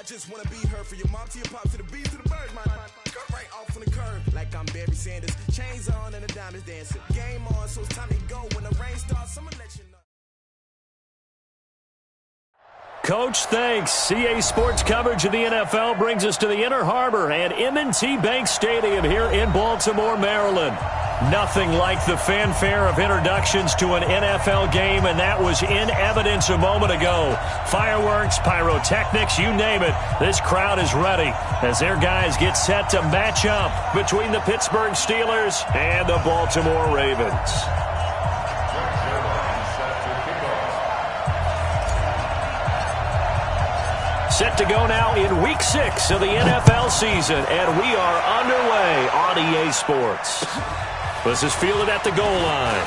just wanna be heard for your mom to your pop to the beat to the bird, my cut right off on the curb like I'm Barry Sanders. Chains on and the diamonds dancing. Game on, so it's time to go. When the rain starts, I'ma let you know. Coach, thanks. CA Sports coverage of the NFL brings us to the Inner Harbor and M&T Bank Stadium here in Baltimore, Maryland. Nothing like the fanfare of introductions to an NFL game, and that was in evidence a moment ago. Fireworks, pyrotechnics, you name it. This crowd is ready as their guys get set to match up between the Pittsburgh Steelers and the Baltimore Ravens. Set to go now in Week 6 of the NFL season, and we are underway on EA Sports. This is fielded at the goal line.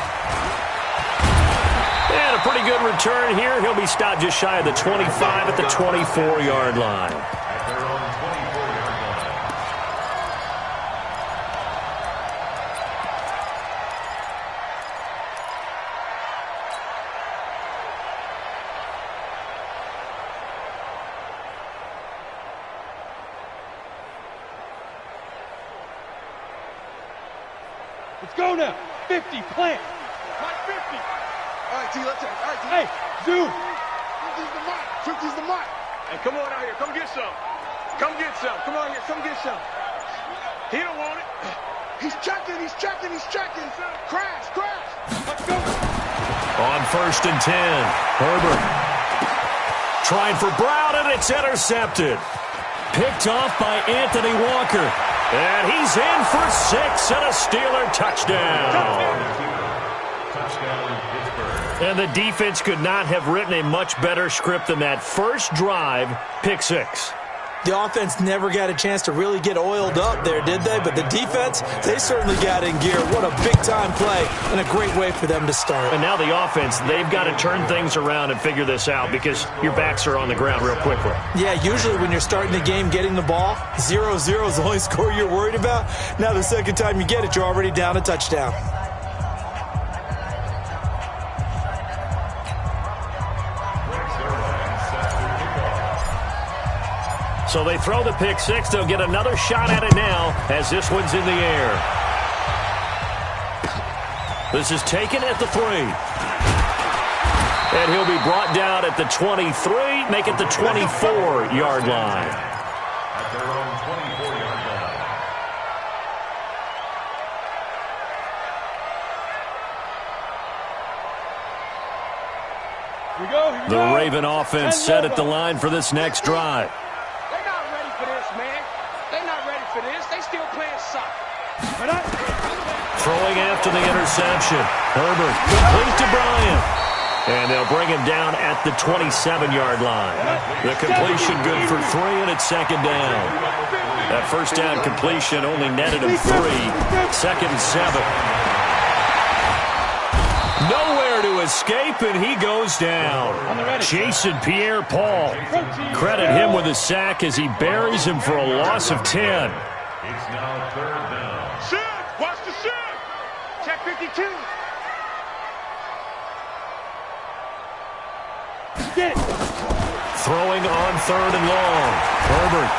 And a pretty good return here. He'll be stopped just shy of the 25 at the 24-yard line. Let's go now. 50, plant. Mike 50. All right, T, let's take. All right, T. Hey, zoom. 50's the mic. 50's the mic. Hey, come on out here. Come get some. Come get some. Come on here. Come get some. He don't want it. He's checking. He's checking. He's checking. Crash. Crash. Let's go. On 1st and 10, Herbert trying for Brown, and it's intercepted. Picked off by Anthony Walker. And he's in for 6 and a Steeler touchdown. And the defense could not have written a much better script than that. First drive, pick 6. The offense never got a chance to really get oiled up there, did they? But the defense, they certainly got in gear. What a big-time play and a great way for them to start. And now the offense, they've got to turn things around and figure this out because your backs are on the ground real quickly. Yeah, usually when you're starting the game getting the ball, 0-0 is the only score you're worried about. Now the second time you get it, you're already down a touchdown. So they throw the pick 6. They'll get another shot at it now as this one's in the air. This is taken at the 3. And he'll be brought down at the 23, make it the 24-yard line. At their own 24-yard line. Here we go. Here we The go. Raven offense set at the line for this next drive. They're not ready for this, man. They're not ready for this. They still playing soccer. Throwing after the interception. Herbert complete to Bryant. And they'll bring him down at the 27-yard line. The completion good for 3, and it's second down. That first down completion only netted him 3. Second and 7. Nowhere to escape, and he goes down. Jason Pierre-Paul. Credit him with a sack as he buries him for a loss of 10. It's now 3rd down. Shoot! Watch the shoot! Check 52. Throwing on 3rd and long. Herbert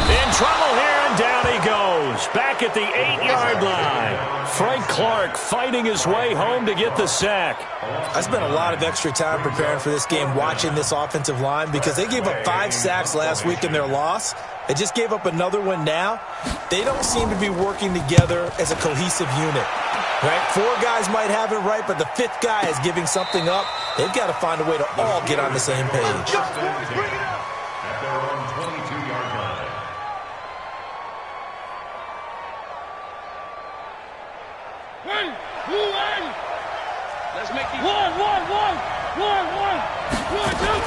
in trouble here, and down he goes. Back at the 8-yard line. Frank Clark fighting his way home to get the sack. I spent a lot of extra time preparing for this game watching this offensive line because they gave up 5 sacks last week in their loss. They just gave up another one now. They don't seem to be working together as a cohesive unit. Right? 4 guys might have it right, but the 5th guy is giving something up. They've got to find a way to all get on the same page. At their own 22-yard line. Let's make these. One, two.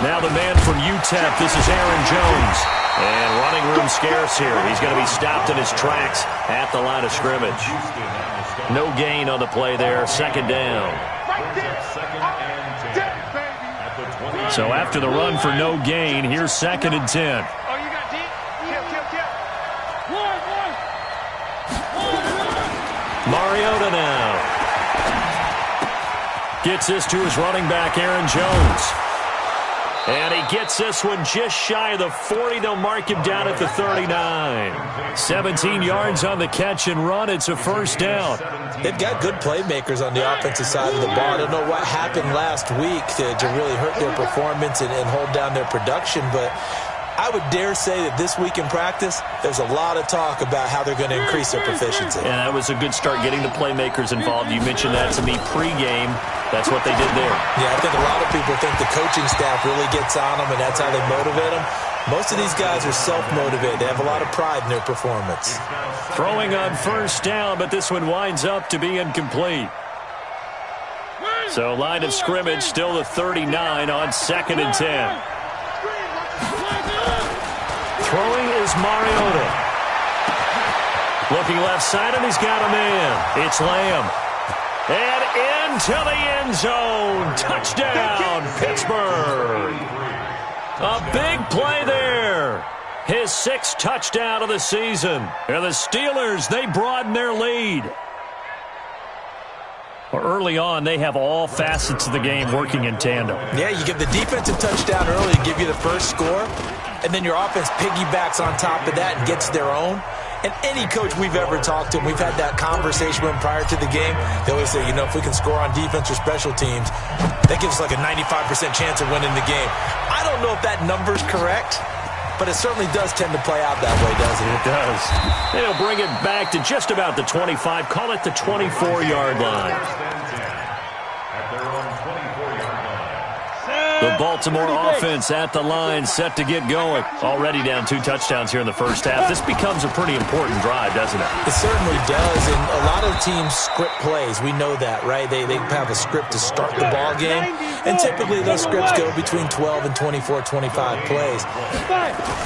Now the man from UTEP, this is Aaron Jones. And running room scarce here. He's going to be stopped in his tracks at the line of scrimmage. No gain on the play there. Second down. So after the run for no gain, here's 2nd and 10. Oh, you got deep? Kill. Mariota now. Gets this to his running back, Aaron Jones. And he gets this one just shy of the 40. They'll mark him down at the 39. 17 yards on the catch and run. It's a first down. They've got good playmakers on the offensive side of the ball. I don't know what happened last week to really hurt their performance and hold down their production, but I would dare say that this week in practice, there's a lot of talk about how they're going to increase their proficiency. And that was a good start getting the playmakers involved. You mentioned that to me pregame. That's what they did there. Yeah, I think a lot of people think the coaching staff really gets on them, and that's how they motivate them. Most of these guys are self-motivated. They have a lot of pride in their performance. Throwing on first down, but this one winds up to be incomplete. So line of scrimmage still the 39 on 2nd and 10. Throwing is Mariota. Looking left side, and he's got a man. It's Lamb. And into the end zone. Touchdown, Pittsburgh. A big play there. His 6th touchdown of the season. And the Steelers, they broaden their lead. Early on, they have all facets of the game working in tandem. Yeah, you give the defensive touchdown early to give you the first score, and then your offense piggybacks on top of that and gets their own. And any coach we've ever talked to, and we've had that conversation with them prior to the game, they always say, if we can score on defense or special teams, that gives us like a 95% chance of winning the game. I don't know if that number's correct, but it certainly does tend to play out that way, doesn't it? It does. They'll bring it back to just about the 25. Call it the 24-yard line. The Baltimore offense at the line, set to get going. Already down 2 touchdowns here in the first half. This becomes a pretty important drive, doesn't it? It certainly does, and a lot of teams script plays. We know that, right? They have a script to start the ball game, and typically those scripts go between 12 and 24, 25 plays.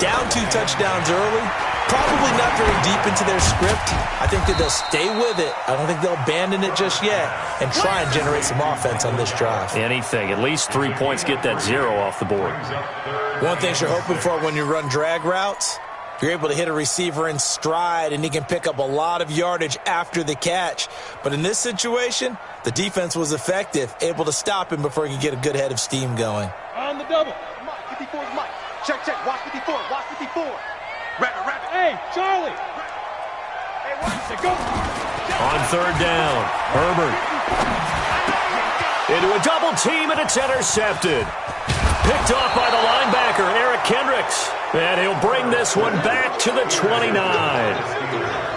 Down 2 touchdowns early, probably not very deep into their script. I think that they'll stay with it. I don't think they'll abandon it just yet and try and generate some offense on this drive. Anything. At least 3 points, get that 0 off the board. One thing you're hoping for when you run drag routes, you're able to hit a receiver in stride, and he can pick up a lot of yardage after the catch. But in this situation, the defense was effective, able to stop him before he could get a good head of steam going. On the double. Mike, 54 is Mike. Check, watch 54, watch 54. Rabbit. Hey, Charlie. Hey, watch it, go. On 3rd down, Herbert. Into a double team, and it's intercepted. Picked off by the linebacker, Eric Kendricks. And he'll bring this one back to the 29.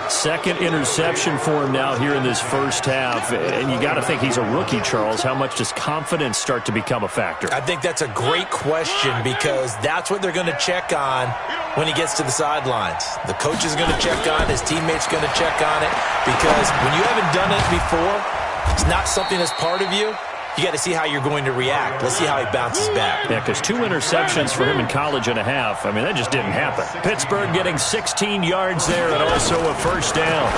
2nd interception for him now here in this first half. And you got to think he's a rookie, Charles. How much does confidence start to become a factor? I think that's a great question, because that's what they're going to check on when he gets to the sidelines. The coach is going to check on, his teammates going to check on it, because when you haven't done it before, it's not something that's part of you. You got to see how you're going to react. Let's see how he bounces back. Yeah, because 2 interceptions for him in college and a half. I mean, that just didn't happen. Pittsburgh getting 16 yards there and also a first down.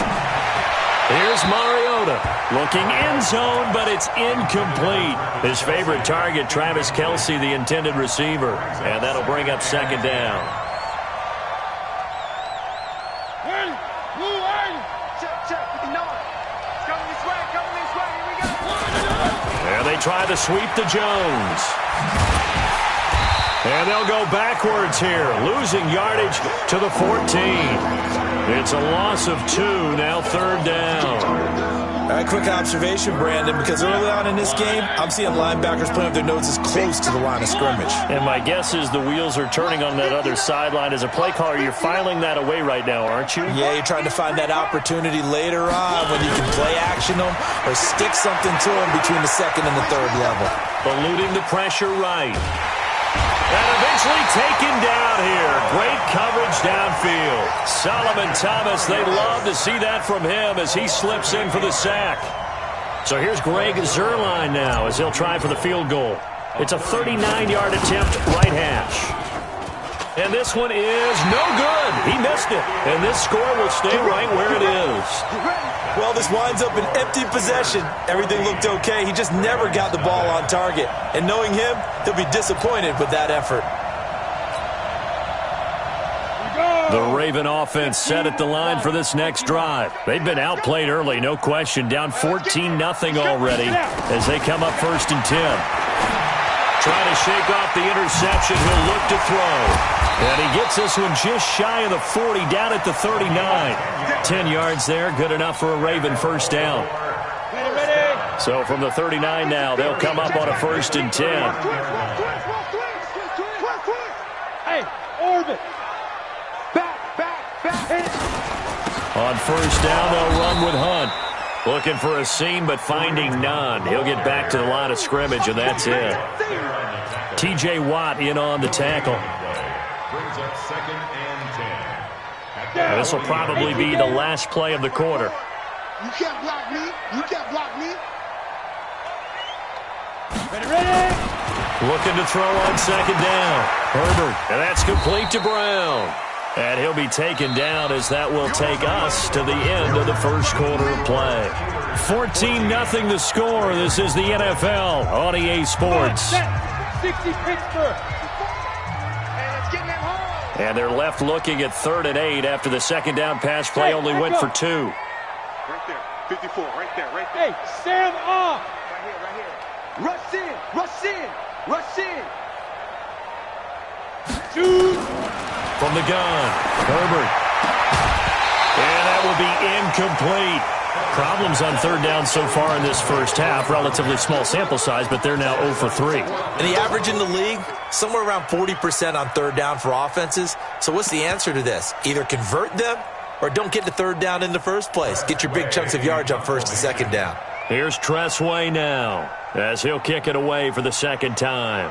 Here's Mariota looking end zone, but it's incomplete. His favorite target, Travis Kelce, the intended receiver. And that'll bring up 2nd down. Check, 59. Coming this way, here we go. And they try to sweep to Jones. And they'll go backwards here, losing yardage to the 14. It's a loss of 2, now 3rd down. All right, quick observation, Brandon, because early on in this game, I'm seeing linebackers playing with their noses close to the line of scrimmage. And my guess is the wheels are turning on that other sideline. As a play caller, you're filing that away right now, aren't you? Yeah, you're trying to find that opportunity later on when you can play action them or stick something to them between the 2nd and the 3rd level. Eluding the pressure right. And eventually taken down here. Great coverage downfield. Solomon Thomas, they love to see that from him as he slips in for the sack. So here's Greg Zuerlein now as he'll try for the field goal. It's a 39-yard attempt, right hash. And this one is no good. He missed it. And this score will stay right where it is. Well, this winds up an empty possession. Everything looked okay. He just never got the ball on target. And knowing him, he'll be disappointed with that effort. The Raven offense set at the line for this next drive. They've been outplayed early, no question. Down 14-0 already as they come up 1st and 10. Trying to shake off the interception. He'll look to throw. And he gets this one just shy of the 40, down at the 39. 10 yards there, good enough for a Raven first down. So from the 39 now, they'll come up on a 1st and 10. Hey, orbit. Back. On 1st down, they'll run with Hunt. Looking for a seam, but finding none. He'll get back to the line of scrimmage, and that's it. T.J. Watt in on the tackle. Brings up 2nd and 10. This will probably be the last play of the quarter. You can't block me. Ready. Looking to throw on 2nd down. Herbert, and that's complete to Brown. And he'll be taken down as that will take us to the end of the first quarter of play. 14-0 the score. This is the NFL on EA Sports. 60 Pittsburgh. And they're left looking at 3rd and 8 after the 2nd down pass play only went for 2. Right there. 54. Right there. Hey, stand off. Right here. Rush in. Shoot. From the gun, Herbert. And that will be incomplete. Problems on 3rd down so far in this first half. Relatively small sample size, but they're now 0 for 3. And the average in the league, somewhere around 40% on 3rd down for offenses. So what's the answer to this? Either convert them or don't get to 3rd down in the first place. Get your big chunks of yards on 1st and 2nd down. Here's Tressway now as he'll kick it away for the 2nd time.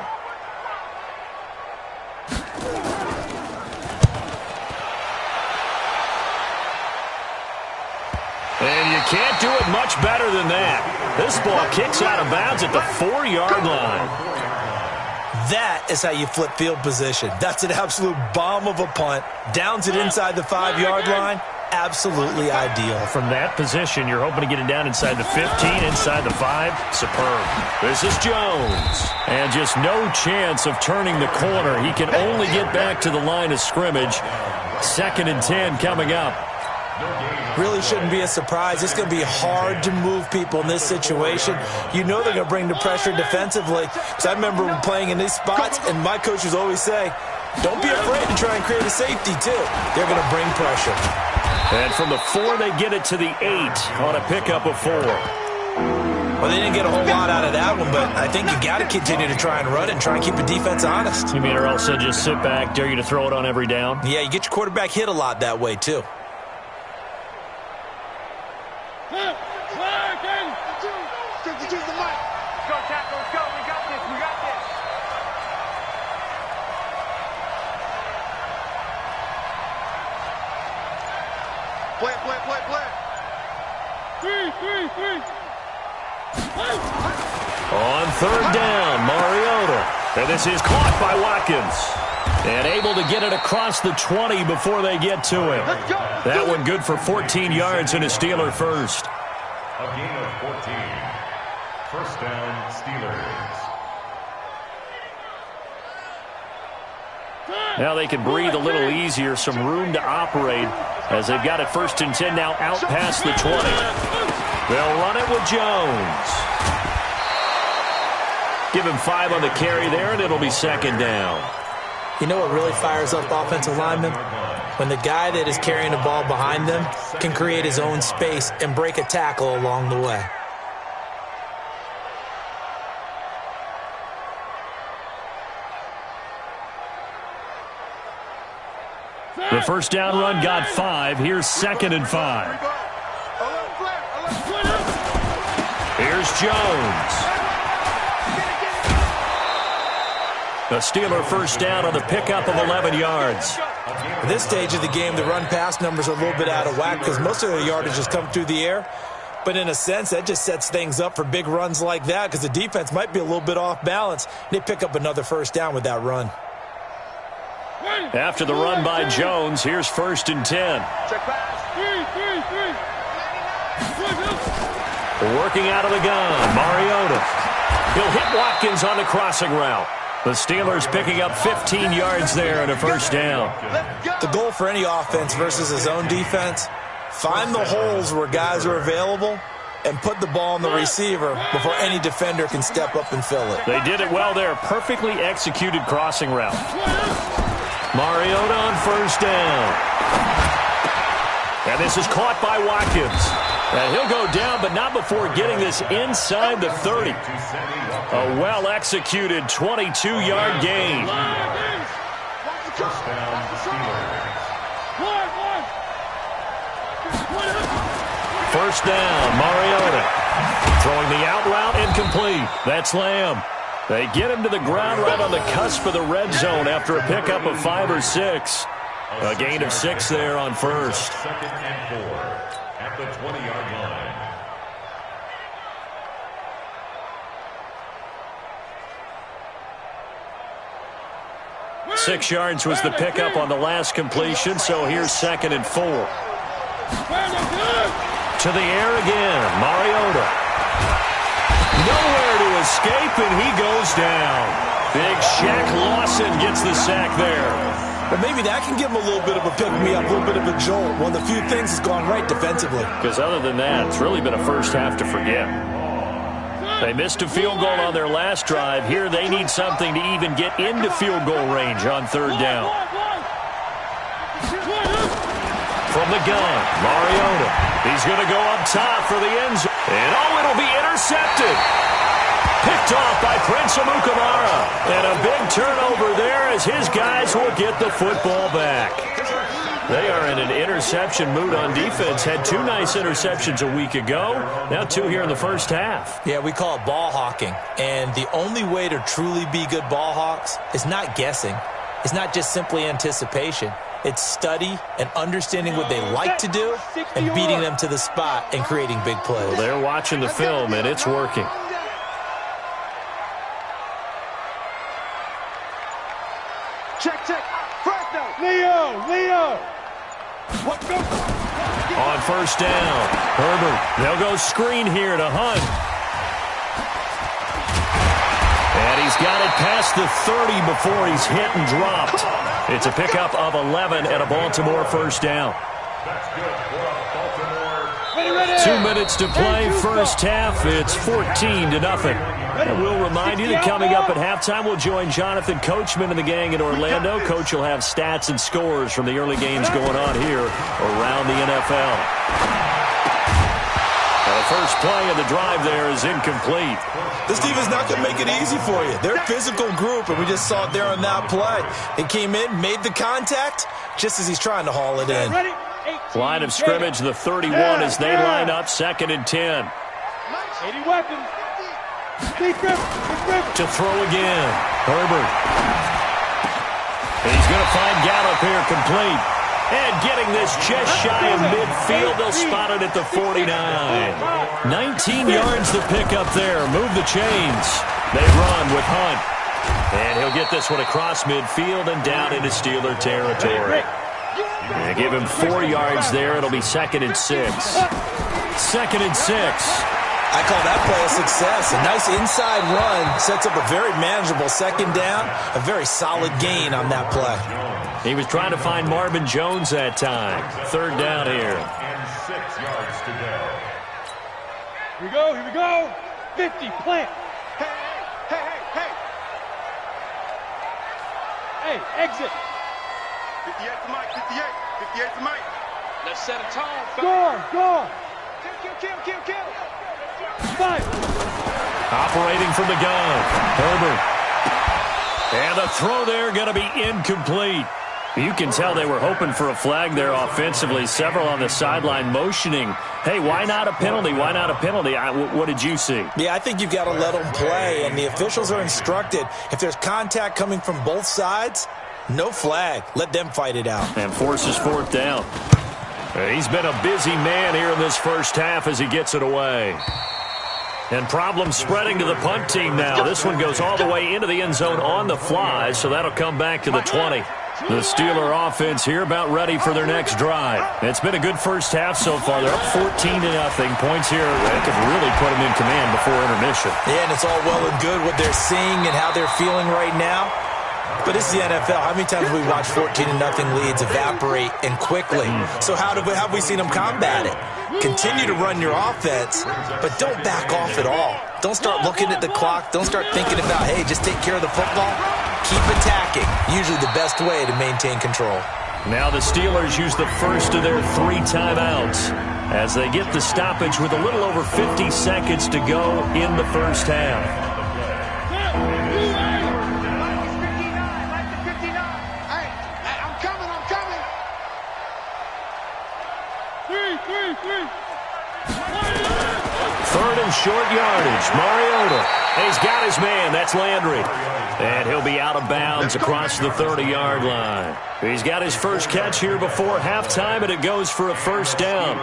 And you can't do it much better than that. This ball kicks out of bounds at the 4-yard line. That is how you flip field position. That's an absolute bomb of a punt. Downs it inside the 5-yard line. Absolutely ideal. From that position, you're hoping to get it down inside the 15, inside the 5. Superb. This is Jones. And just no chance of turning the corner. He can only get back to the line of scrimmage. 2nd and 10 coming up. Really shouldn't be a surprise. It's going to be hard to move people in this situation. You know they're going to bring the pressure defensively. Because I remember playing in these spots, and my coaches always say, don't be afraid to try and create a safety, too. They're going to bring pressure. And from the 4, they get it to the 8 on a pickup of 4. Well, they didn't get a whole lot out of that one, but I think you got to continue to try and run it and try and keep the defense honest. You mean or else they'll just sit back, dare you to throw it on every down? Yeah, you get your quarterback hit a lot that way, too. Play. On 3rd down, Mariota. And this is caught by Watkins. And able to get it across the 20 before they get to him. That one good for 14 yards and a Steeler first. A gain of 14. 1st down, Steelers. Now they can breathe a little easier, some room to operate as they've got it 1st and 10 now out past the 20. They'll run it with Jones. Give him 5 on the carry there, and it'll be 2nd down. You know what really fires up offensive linemen? When the guy that is carrying the ball behind them can create his own space and break a tackle along the way. The 1st down run got 5. Here's 2nd and 5. Here's Jones. The Steeler 1st down on the pickup of 11 yards. At this stage of the game, the run-pass numbers are a little bit out of whack because most of the yardage has come through the air. But in a sense, that just sets things up for big runs like that because the defense might be a little bit off balance. And they pick up another 1st down with that run. After the run by Jones, here's 1st and 10. Working out of the gun, Mariota. He'll hit Watkins on the crossing route. The Steelers picking up 15 yards there and a 1st down. The goal for any offense versus his own defense, find the holes where guys are available and put the ball on the receiver before any defender can step up and fill it. They did it well there. Perfectly executed crossing route. Mariota on first down. And this is caught by Watkins. And he'll go down, but not before getting this inside the 30. A well-executed 22-yard gain. First down, Steelers. First down, Mariota. Throwing the out route, incomplete. That's Lamb. They get him to the ground right on the cusp of the red zone after a pickup of 5 or 6. A gain of 6 there on first. Second and 4 at the 20-yard line. Six yards was the pickup on the last completion, so here's 2nd and 4. To the air again, Mariota. Nowhere to escape, and he goes down. Big Shaq Lawson gets the sack there. But maybe that can give him a little bit of a pick-me-up, a little bit of a jolt. One of the few things that's gone right defensively. Because other than that, it's really been a first half to forget. They missed a field goal on their last drive. Here they need something to even get into field goal range on 3rd down. From the gun, Mariota. He's going to go up top for the end zone. And it'll be intercepted. Picked off by Prince Amukamara. And a big turnover there as his guys will get the football back. They are in an interception mood on defense. Had 2 nice interceptions a week ago. Now 2 here in the first half. Yeah, we call it ball hawking. And the only way to truly be good ball hawks is not guessing. It's not just simply anticipation. It's study and understanding what they like to do and beating them to the spot and creating big plays. Well, they're watching the film, and it's working. Check. Fresno. Leo. What go? On first down, Herbert. They'll go screen here to Hunt. And he's got it past the 30 before he's hit and dropped. It's a pickup of 11 and a Baltimore first down. That's good for a Baltimore. 2 minutes to play, first half. It's 14-0. And we'll remind you that coming up at halftime, we'll join Jonathan Coachman and the gang in Orlando. Coach will have stats and scores from the early games going on here around the NFL. The first play of the drive there is incomplete. This defense not going to make it easy for you. They're a physical group, and we just saw it there on that play. They came in, made the contact, just as he's trying to haul it in. Line of scrimmage, the 31 as they line up, 2nd and 10. 80 weapons. To throw again, Herbert. He's going to find Gallup here complete. And getting this just shy of midfield, they'll spot it at the 49. 19 yards the pickup there. Move the chains. They run with Hunt. And he'll get this one across midfield and down into Steeler territory. They give him 4 yards there. It'll be 2nd and 6. 2nd and 6. I call that play a success. A nice inside run sets up a very manageable 2nd down. A very solid gain on that play. He was trying to find Marvin Jones that time. 3rd down here. And 6 yards to go. Here we go. 50, plant. Hey. Hey, exit. 58 to Mike, 58 to Mike. Let's set a tone. Score. Kill. 5. Operating from the gun, Herbert. And the throw there going to be incomplete. You can tell they were hoping for a flag there offensively. Several on the sideline motioning, hey, why not a penalty? Why not a penalty? What did you see? Yeah, I think you've got to let them play, and the officials are instructed. If there's contact coming from both sides, no flag. Let them fight it out. And forces 4th down. He's been a busy man here in this first half as he gets it away. And problems spreading to the punt team now. This one goes all the way into the end zone on the fly, so that'll come back to the 20. The Steeler offense here about ready for their next drive. It's been a good first half so far. They're up 14-0. Points here that could really put them in command before intermission. Yeah, and it's all well and good what they're seeing and how they're feeling right now. But this is the NFL. How many times have we watched 14-0 leads evaporate and quickly? So how have we seen them combat it? Continue to run your offense, but don't back off at all. Don't start looking at the clock. Don't start thinking about, hey, just take care of the football. Keep attacking. Usually the best way to maintain control. Now the Steelers use the first of their 3 timeouts as they get the stoppage with a little over 50 seconds to go in the first half. Third and short yardage. Mariota. He's got his man. That's Landry. And he'll be out of bounds across the 30-yard line. He's got his first catch here before halftime, and it goes for a first down.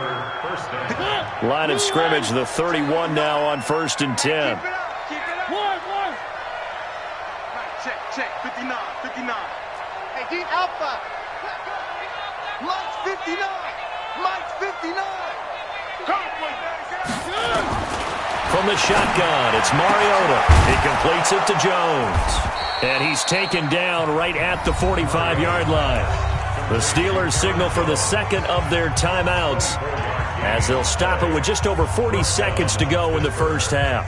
Line of scrimmage, the 31 now on 1st and 10. Check, 59, 59. Hey, deep alpha. Mike's 59. Mike's 59. From the shotgun, it's Mariota. He completes it to Jones. And he's taken down right at the 45-yard line. The Steelers signal for the second of their timeouts as they'll stop it with just over 40 seconds to go in the first half.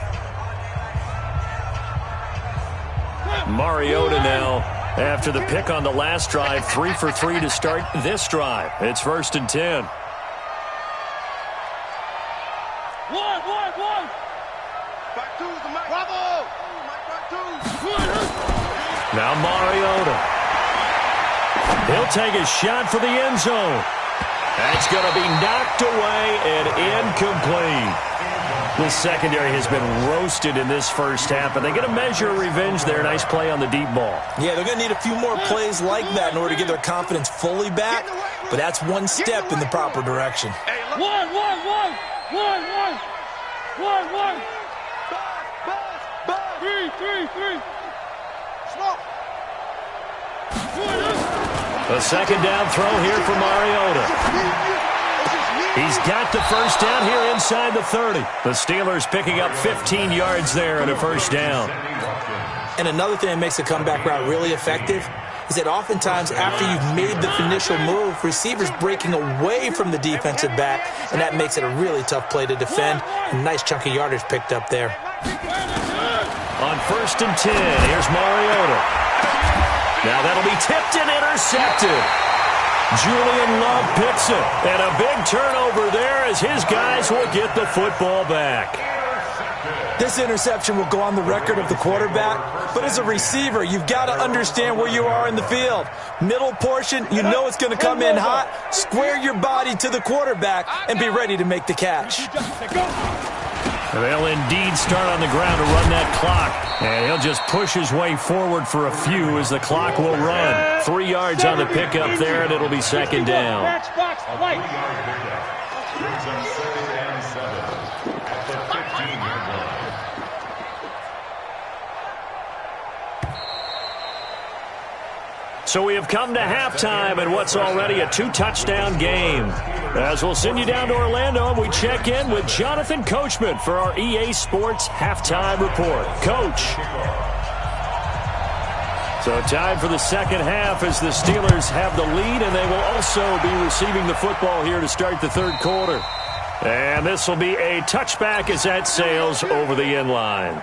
Mariota now, after the pick on the last drive, 3 for 3 to start this drive. It's 1st and 10. Now Mariota. He'll take a shot for the end zone. That's going to be knocked away and incomplete. The secondary has been roasted in this first half, but they get a measure of revenge there. Nice play on the deep ball. Yeah, they're going to need a few more plays like that in order to get their confidence fully back, but that's one step in the proper direction. One. Three. Smoke. A second down throw here for Mariota. He's got the first down here inside the 30. The Steelers picking up 15 yards there and a first down. And another thing that makes the comeback route really effective is that oftentimes after you've made the initial move, receivers breaking away from the defensive back, and that makes it a really tough play to defend. A nice chunk of yardage picked up there. On 1st and 10, here's Mariota. Now that'll be tipped and intercepted. Julian Love picks it. And a big turnover there as his guys will get the football back. This interception will go on the record of the quarterback, but as a receiver, you've got to understand where you are in the field. Middle portion, you know it's going to come in hot. Square your body to the quarterback and be ready to make the catch. They'll indeed start on the ground to run that clock. And he'll just push his way forward for a few as the clock will run. 3 yards on the pickup there, and it'll be second down. So we have come to halftime in what's already a 2-touchdown game. As we'll send you down to Orlando, and we check in with Jonathan Coachman for our EA Sports Halftime Report. Coach. So time for the second half as the Steelers have the lead, and they will also be receiving the football here to start the third quarter. And this will be a touchback as that sails over the end line.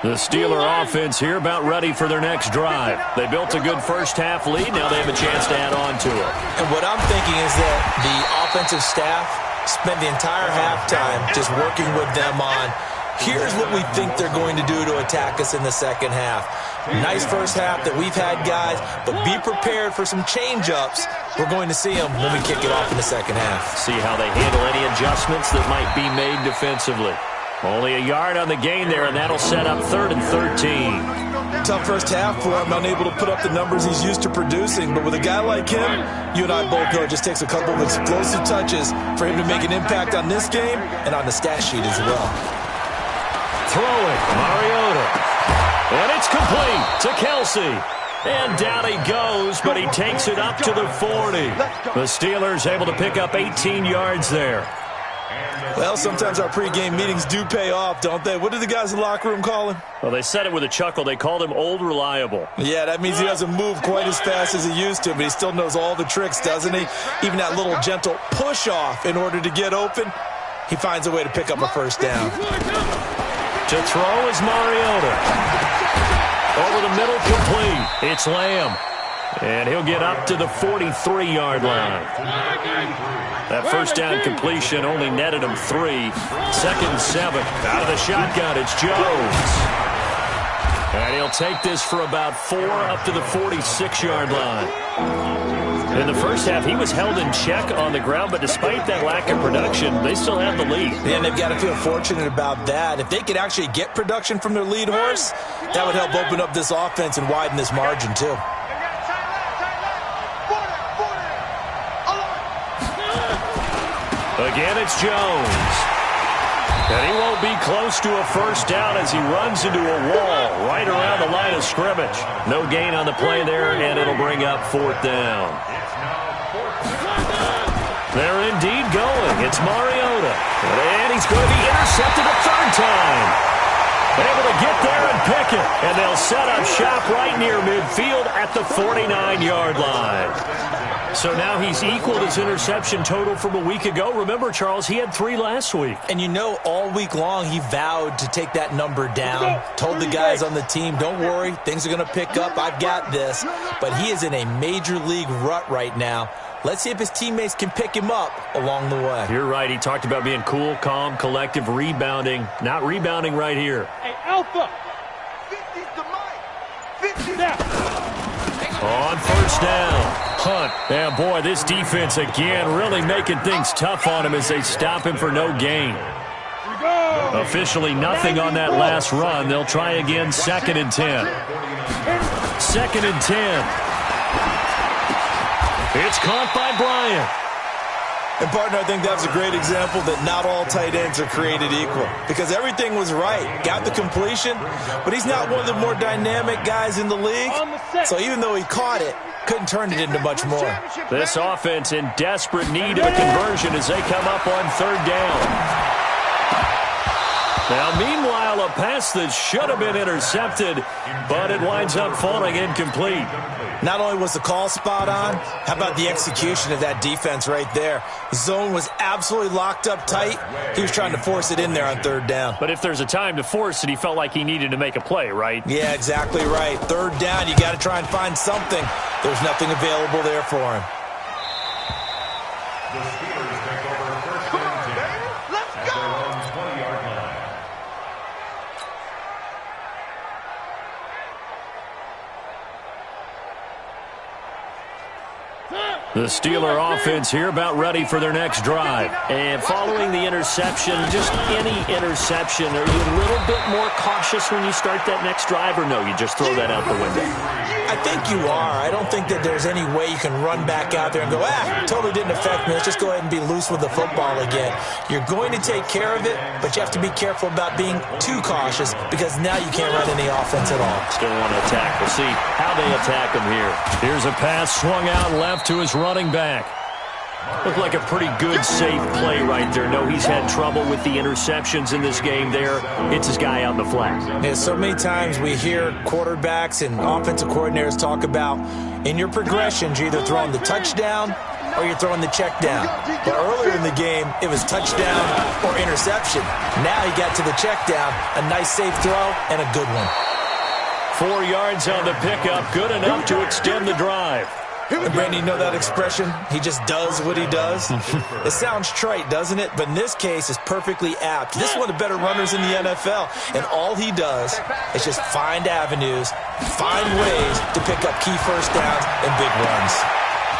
The Steeler offense here about ready for their next drive. They built a good first half lead. Now they have a chance to add on to it. And what I'm thinking is that the offensive staff spent the entire halftime just working with them on, here's what we think they're going to do to attack us in the second half. Nice first half that we've had, guys, but be prepared for some change-ups. We're going to see them when we kick it off in the second half. See how they handle any adjustments that might be made defensively. Only a yard on the gain there, and that'll set up 3rd and 13. Tough first half for him, unable to put up the numbers he's used to producing. But with a guy like him, you and I both know it just takes a couple of explosive touches for him to make an impact on this game and on the stat sheet as well. Throwing, Mariota. And it's complete to Kelsey. And down he goes, but he takes it up to the 40. The Steelers able to pick up 18 yards there. Well, sometimes our pregame meetings do pay off, don't they? What do the guys in the locker room call him? Well, they said it with a chuckle. They called him Old Reliable. Yeah, that means he doesn't move quite as fast as he used to, but he still knows all the tricks, doesn't he? Even that little gentle push-off in order to get open, he finds a way to pick up a first down. To throw is Mariota. Over the middle, complete. It's Lamb. And he'll get up to the 43-yard line. That first down completion only netted him 3. 2nd and 7. Out of the shotgun, it's Jones. And he'll take this for about 4 up to the 46-yard line. In the first half, he was held in check on the ground, but despite that lack of production, they still have the lead. Yeah, and they've got to feel fortunate about that. If they could actually get production from their lead horse, that would help open up this offense and widen this margin, too. Again, it's Jones. And he won't be close to a first down as he runs into a wall right around the line of scrimmage. No gain on the play there, and it'll bring up 4th down. They're indeed going. It's Mariota. And he's going to be intercepted a 3rd time. Able to get there and pick it. And they'll set up shop right near midfield at the 49-yard line. So now he's equaled his interception total from a week ago. Remember, Charles, he had 3 last week. And you know, all week long he vowed to take that number down. Told the guys on the team, don't worry, things are going to pick up. I've got this. But he is in a major league rut right now. Let's see if his teammates can pick him up along the way. You're right. He talked about being cool, calm, collective, rebounding. Not rebounding right here. Hey, Alpha. 50's the mic. 50's On first down. Hunt. And boy, this defense again really making things tough on him as they stop him for no gain. Officially nothing on that last run. They'll try again, 2nd and 10. 2nd and 10. It's caught by Bryant. And, partner, I think that's a great example that not all tight ends are created equal. Because everything was right. Got the completion, but he's not one of the more dynamic guys in the league. So even though he caught it, couldn't turn it into much more. This offense in desperate need of a conversion as they come up on 3rd down. Now, meanwhile, a pass that should have been intercepted, but it winds up falling incomplete. Not only was the call spot on, how about the execution of that defense right there? The zone was absolutely locked up tight. He was trying to force it in there on 3rd down. But if there's a time to force it, he felt like he needed to make a play, right? Yeah, exactly right. 3rd down, you got to try and find something. There's nothing available there for him. The Steelers take over 1st and 10. Let's at their own 20-yard line. The Steeler offense here about ready for their next drive. And following the interception, just any interception, are you a little bit more cautious when you start that next drive, or no, you just throw that out the window? I think you are. I don't think that there's any way you can run back out there and go, totally didn't affect me. Let's just go ahead and be loose with the football again. You're going to take care of it, but you have to be careful about being too cautious because now you can't run any offense at all. Still want to attack. We'll see how they attack him here. Here's a pass swung out left to his running back. Looked like a pretty good, safe play right there. No, he's had trouble with the interceptions in this game there. It's his guy out in the flat. Yeah, so many times we hear quarterbacks and offensive coordinators talk about in your progressions, you're either throwing the touchdown or you're throwing the check down. But earlier in the game, it was touchdown or interception. Now he got to the check down, a nice safe throw, and a good one. 4 yards on the pickup, good enough to extend the drive. And Brandon, you know that expression? He just does what he does? It sounds trite, doesn't it? But in this case, it's perfectly apt. This is one of the better runners in the NFL. And all he does is just find avenues, find ways to pick up key first downs and big runs.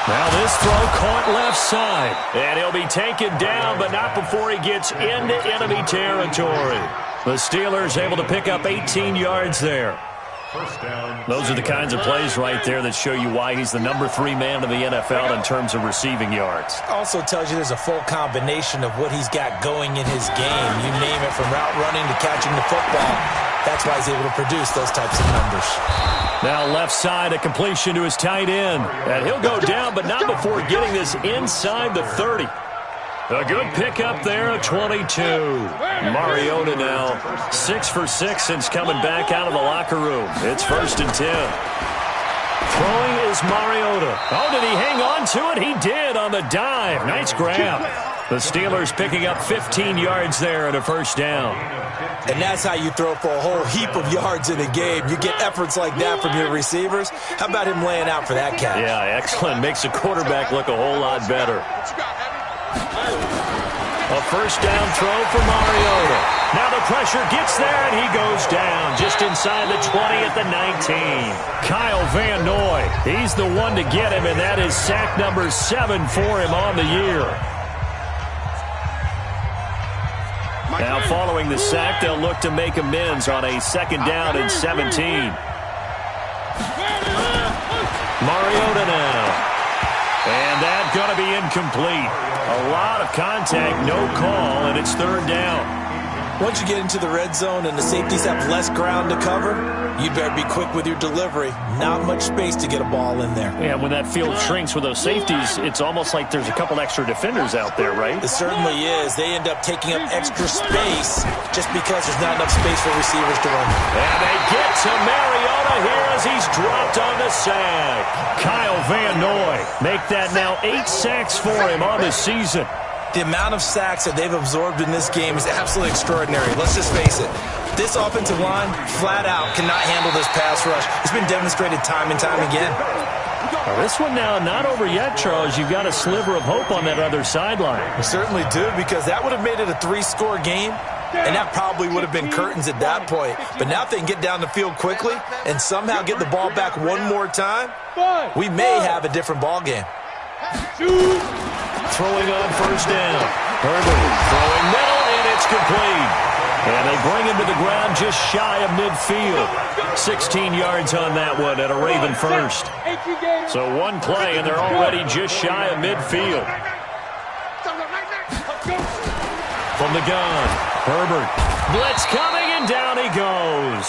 Now this throw caught left side. And he'll be taken down, but not before he gets into enemy territory. The Steelers able to pick up 18 yards there. Those are the kinds of plays right there that show you why he's the number 3 man in the NFL in terms of receiving yards. Also tells you there's a full combination of what he's got going in his game. You name it, from route running to catching the football. That's why he's able to produce those types of numbers. Now left side, a completion to his tight end. And he'll go down, but not before getting this inside the 30. A good pickup there at 22. Mariota now 6 for 6 since coming back out of the locker room. It's 1st and 10. Throwing is Mariota. Oh, did he hang on to it? He did on the dive. Nice grab. The Steelers picking up 15 yards there and a 1st down. And that's how you throw for a whole heap of yards in a game. You get efforts like that from your receivers. How about him laying out for that catch? Yeah, excellent. Makes the quarterback look a whole lot better. A 1st down throw for Mariota. Now the pressure gets there, and he goes down just inside the 20 at the 19. Kyle Van Noy, he's the one to get him, and that is sack number 7 for him on the year. Now following the sack, they'll look to make amends on a 2nd down and 17. Mariota now. And that's going to be incomplete. A lot of contact, no call, and it's 3rd down. Once you get into the red zone and the safeties have less ground to cover, you better be quick with your delivery. Not much space to get a ball in there. Yeah, when that field shrinks with those safeties, it's almost like there's a couple extra defenders out there, right? It certainly is. They end up taking up extra space just because there's not enough space for receivers to run. And they get to Mariota here as he's dropped on the sack. Kyle Van Noy make that now 8 sacks for him on the season. The amount of sacks that they've absorbed in this game is absolutely extraordinary. Let's just face it. This offensive line, flat out, cannot handle this pass rush. It's been demonstrated time and time again. Well, this one now not over yet, Charles. You've got a sliver of hope on that other sideline. We certainly do, because that would have made it a 3-score game, and that probably would have been curtains at that point. But now if they can get down the field quickly and somehow get the ball back one more time, we may have a different ball game. Throwing on 1st down. Herbert throwing middle, and it's complete. And they bring him to the ground just shy of midfield. 16 yards on that one at a Raven 1st. So one play, and they're already just shy of midfield. From the gun, Herbert. Blitz coming, and down he goes.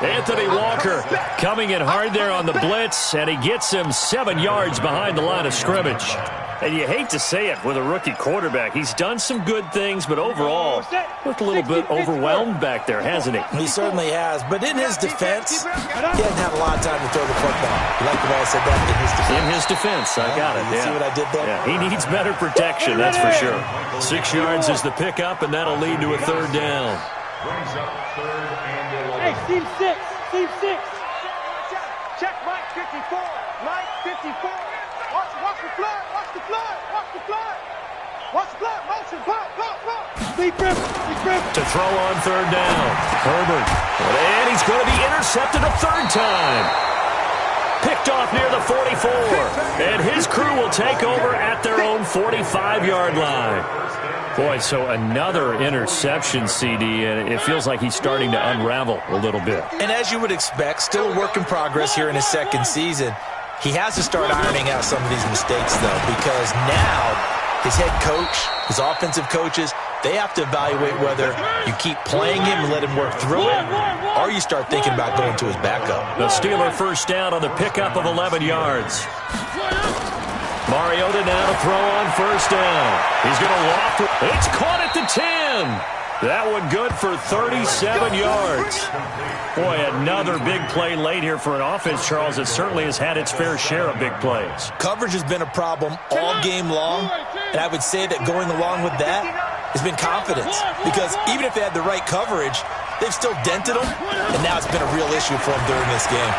Anthony Walker coming in hard there on the blitz, and he gets him 7 yards behind the line of scrimmage. And you hate to say it with a rookie quarterback. He's done some good things, but overall, looked a little bit overwhelmed back there, hasn't he? He certainly has. But in his defense, he hasn't had a lot of time to throw the football. You like the way I said that? In his defense. In his defense, I got it. You see what I did there? Yeah, he needs better protection, that's for sure. 6 yards is the pickup, and that'll lead to a 3rd down. Brings up 3rd and 11. Hey, team 6. Team 6. Check Mike 54. Mike 54. Watch the flood. Watch the flood. Watch the flood. Watch the flood. Motion. Pop. Big grip. Big grip. To throw on 3rd down. Herbert. And he's going to be intercepted a 3rd time. Picked off near the 44. And his crew will take over at their own 45-yard line. Boy, so another interception, CD, and it feels like he's starting to unravel a little bit. And as you would expect, still a work in progress here in his 2nd season. He has to start ironing out some of these mistakes, though, because now his head coach, his offensive coaches, they have to evaluate whether you keep playing him and let him work through it, or you start thinking about going to his backup. The Steeler 1st down on the pickup of 11 yards. Mariota now to throw on 1st down. He's going to loft it. It's caught at the 10. That one good for 37 yards. Boy, another big play late here for an offense, Charles, that certainly has had its fair share of big plays. Coverage has been a problem all game long, and I would say that going along with that has been confidence, because even if they had the right coverage, they've still dented them, and now it's been a real issue for them during this game.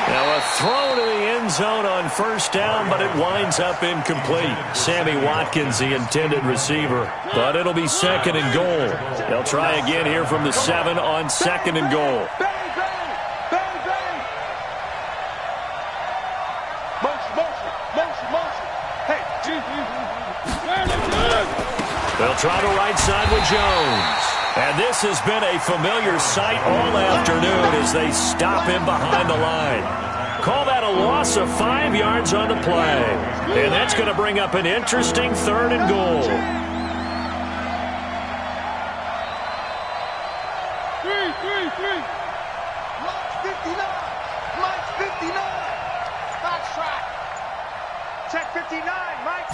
Now a throw to the end zone on 1st down, but it winds up incomplete. Sammy Watkins, the intended receiver, but it'll be 2nd and goal. They'll try again here from the 7 on 2nd and goal. Bang, bang. Bang, bang. Motion. Hey, They'll try the right side with Jones. And this has been a familiar sight all afternoon as they stop him behind the line. Call that a loss of 5 yards on the play. And that's going to bring up an interesting 3rd and goal. 3. Mike's 59. Mike's 59. Box track. Check 59, Mike.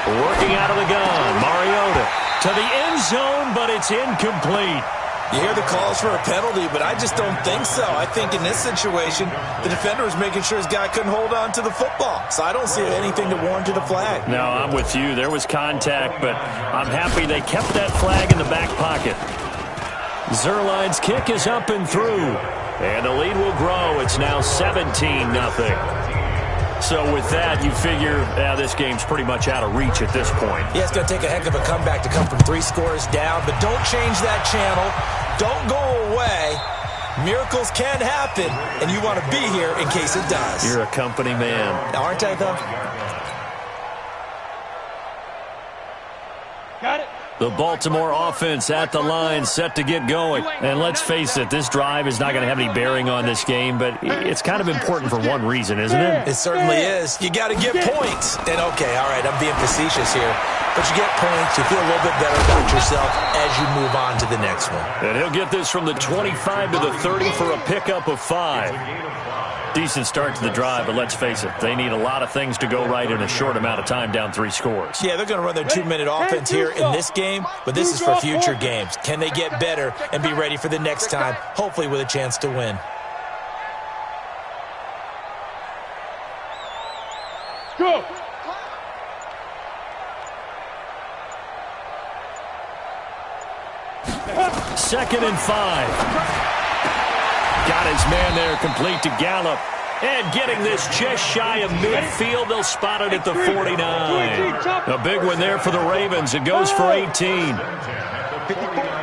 Working out of the gun. Mariota to the end zone, but it's incomplete. You hear the calls for a penalty, but I just don't think so. I think in this situation, the defender was making sure his guy couldn't hold on to the football. So I don't see anything to warrant to the flag. No, I'm with you. There was contact, but I'm happy they kept that flag in the back pocket. Zerline's kick is up and through, and the lead will grow. It's now 17-0. So with that, you figure this game's pretty much out of reach at this point. Yeah, it's going to take a heck of a comeback to come from 3 scores down, but don't change that channel. Don't go away. Miracles can happen, and you want to be here in case it does. You're a company man. Aren't I, though? Got it. The Baltimore offense at the line, set to get going. And let's face it, this drive is not going to have any bearing on this game, but it's kind of important for one reason, isn't it? It certainly is. You got to get points. And, okay, all right, I'm being facetious here. But you get points, you feel a little bit better about yourself as you move on to the next one. And he'll get this from the 25 to the 30 for a pickup of 5. Decent start to the drive, but let's face it, they need a lot of things to go right in a short amount of time down 3 scores. Yeah, they're going to run their 2-minute offense here in this game, but this is for future games. Can they get better and be ready for the next time, hopefully with a chance to win? Go. Second and 5. Got his man there, complete to Gallup. And getting this just shy of midfield, they'll spot it at the 49. A big one there for the Ravens. It goes for 18. 54,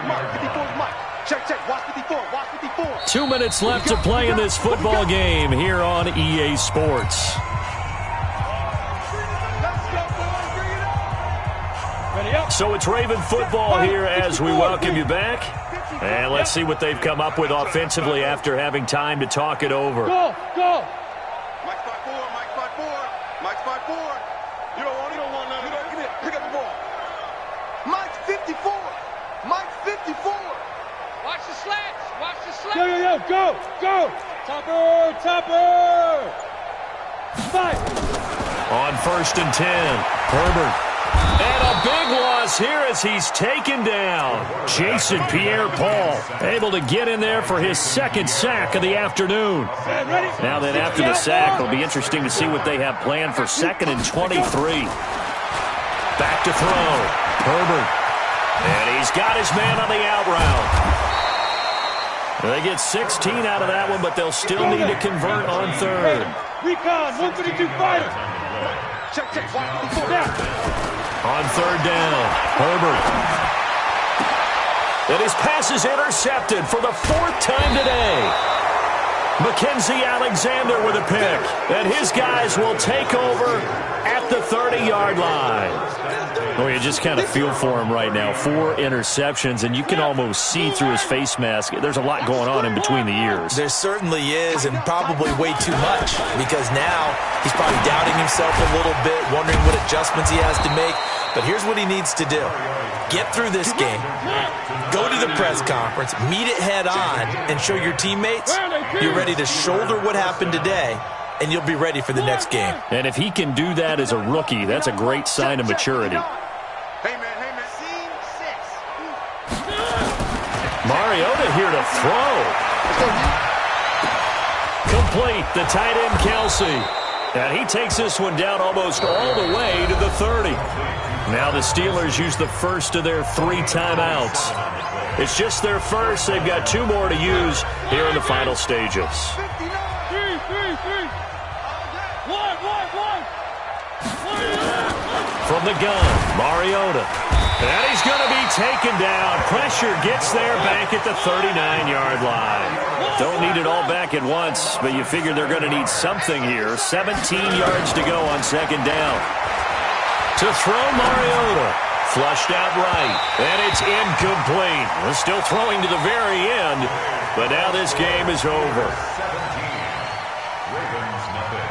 Mike. Check. Watch 54. Watch 54. 2 minutes left to play in this football game here on EA Sports. So it's Raven football here as we welcome you back. And let's see what they've come up with offensively after having time to talk it over. Go. Mike 5-4, Mike 5-4, Mike 5-4. You don't want none of that. Give me it. Pick up the ball. Mike 54. Mike 54. Watch the slats. Go. Topper. Fight. On 1st and 10, Herbert. And a big loss here as he's taken down. Jason Pierre-Paul able to get in there for his 2nd sack of the afternoon. Now then, after the sack, it'll be interesting to see what they have planned for 2nd and 23. Back to throw. Herbert. And he's got his man on the out route. They get 16 out of that one, but they'll still need to convert on 3rd. Recon, 152 fighter. Check. Watch 54. On 3rd down, Herbert. And his pass is intercepted for the 4th time today. Mackenzie Alexander with a pick. And his guys will take over at the 30-yard line. Oh, you just kind of feel for him right now. 4 interceptions, and you can almost see through his face mask. There's a lot going on in between the ears. There certainly is, and probably way too much, because now he's probably doubting himself a little bit, wondering what adjustments he has to make. But here's what he needs to do. Get through this game, go to the press conference, meet it head on, and show your teammates you're ready to shoulder what happened today, and you'll be ready for the next game. And if he can do that as a rookie, that's a great sign of maturity. Hey, man. Scene 6. Mariota here to throw. Complete, the tight end Kelsey. And he takes this one down almost all the way to the 30. Now the Steelers use the first of their 3 timeouts. It's just their first. They've got 2 more to use here in the final stages. 3. From the gun, Mariota. And he's going to be taken down. Pressure gets there back at the 39-yard line. Don't need it all back at once, but you figure they're going to need something here. 17 yards to go on 2nd down. To throw Mariota. Flushed out right. And it's incomplete. We're still throwing to the very end, but now this game is over. Ravens nothing.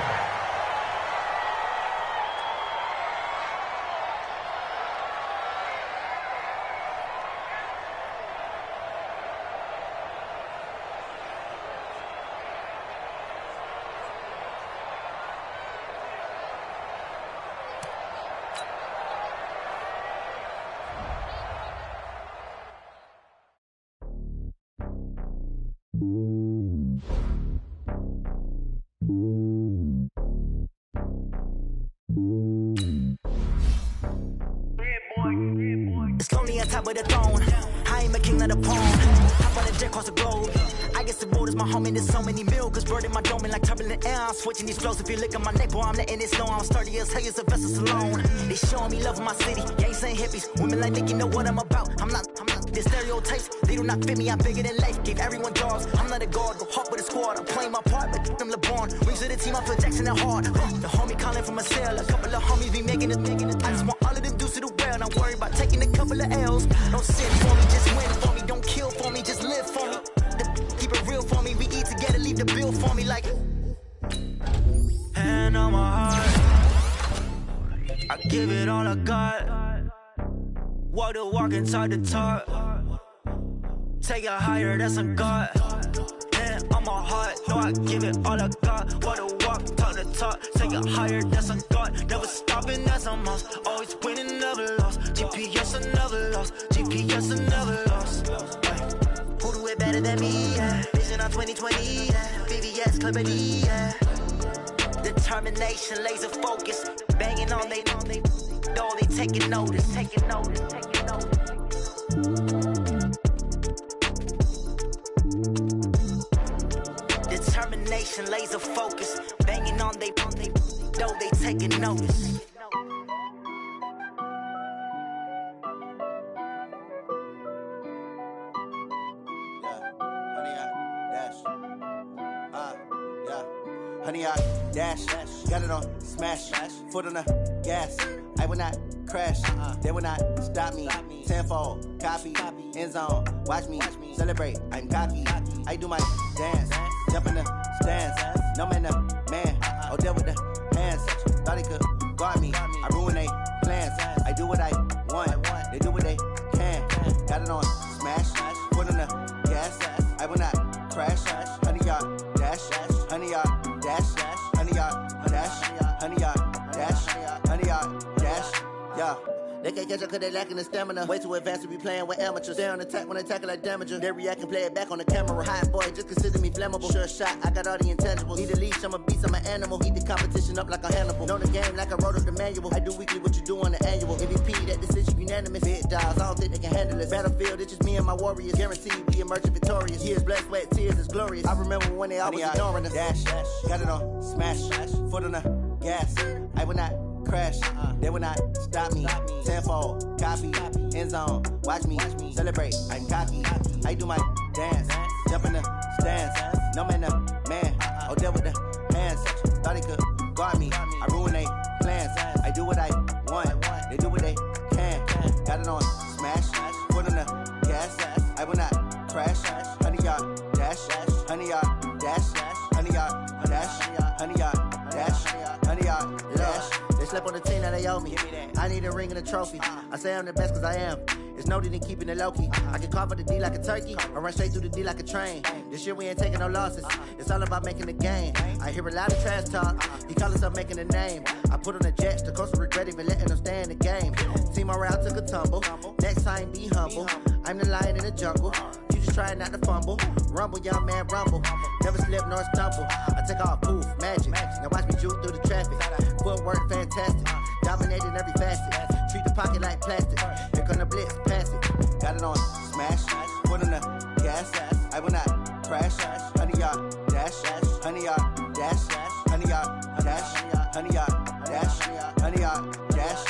It's lonely on top of the throne. I ain't a king of the pawn. Hop on a jet across the globe. I guess the road is my home and there's so many milkers burning my dome and like turbulent air. I'm switching these flows. If you look at my neck, boy, I'm letting it slow. I'm sturdy as hell as a vessel Salone. They showing me love in my city. Gang saying hippies. Women like Nick, you know what I'm about. I'm not the stereotypes. They do not fit me. I'm bigger than life. Gave everyone jobs. I'm not a guard. Go hard with a squad. I'm playing my part, but I'm LeBron. Wings of the team. I feel Jackson and hard. The homie calling from a cell. A couple of homies be making it. I just want all of them dudes to the well. Don't worry about taking a couple of L's. Don't sit for me, just win for me. Don't kill for me, just live for me. Keep it real for me. We eat together, leave the bill for me like. Hand on my heart, I give it all I got. Walk the walk and talk the talk. Take it higher, that's a God. Hand on my heart, no, I give it all I got. Walk the walk, talk the talk. Take it higher, that's a God. Never stopping, that's a must. Always winning, never lost. GPS, I never lost. GPS, I never lost. Who do it better than me? Yeah. Vision on 2020. Yeah. VVS, Company. Yeah. Determination, laser focus. Banging on they door, they taking notice. Taking notice. Determination, laser focus. Banging on they door, they taking notice. Honey, I dash, got it on smash, foot on the gas. I will not crash, they will not stop me. Tenfold, copy, end zone, watch me celebrate. I'm cocky, I do my dance, jump in the stands. No man, the man, oh, deal with the hands. Thought he could guard me, I ruin they plans. I do what I want, they do what they can. Got it on smash, foot on the gas. I will not crash, honey, y'all dash, honey, y'all dash, honey, y'all dash, honey, y'all dash, honey, y'all dash, yeah. They can't catch up cause they lacking the stamina. Way too advanced to be playing with amateurs. Stay on attack when they tackle like damager. They react and play it back on the camera. Hot boy, just consider me flammable. Sure shot, I got all the intangibles. Need a leash, I'm a beast, I'm an animal. Heat the competition up like a Hannibal. Know the game like I wrote up the manual. I do weekly what you do on the annual. MVP, that decision unanimous. Big dials, I don't think they can handle it. Battlefield, it's just me and my warriors. Guaranteed we emerging victorious. Years, blood, sweat, tears, it's glorious. I remember when they always ignoring us. Dash, got it on smash, foot on the gas. I will not crash, they will not stop me. Tenfold, copy, end zone, watch me celebrate. I'm cocky, I do my dance, jump in the stands. No man, the man, oh, deal with the hands. Thought he could guard me, I ruin they plans. I do what I want, they do what they can. Got it on smash, foot on the gas. I will not crash, honey, y'all dash, honey, y'all dash, honey, y'all dash, honey, y'all dash, honey, y'all dash. They slept on the team that they owe me. I need a ring and a trophy. I say I'm the best cause I am. It's no need in keeping it low-key. I can carve up the D like a turkey or run straight through the D like a train. This year we ain't taking no losses. It's all about making the game. I hear a lot of trash talk. He call himself making a name. I put on the jets. The coach will regret even letting them stay in the game. Team morale took a tumble. Next time be humble. I'm the lion in the jungle. You just trying not to fumble. Rumble, young man, rumble. Never slip nor stumble. I take off, poof, magic. Now watch me juke through the traffic. Footwork fantastic. Dominating every facet. Treat the pocket like plastic. Here come the blitz, pass it. Got it on smash, foot on the gas. I will not crash. Honey, y'all dash, honey, y'all dash, honey, y'all dash, honey, y'all dash, honey, y'all dash.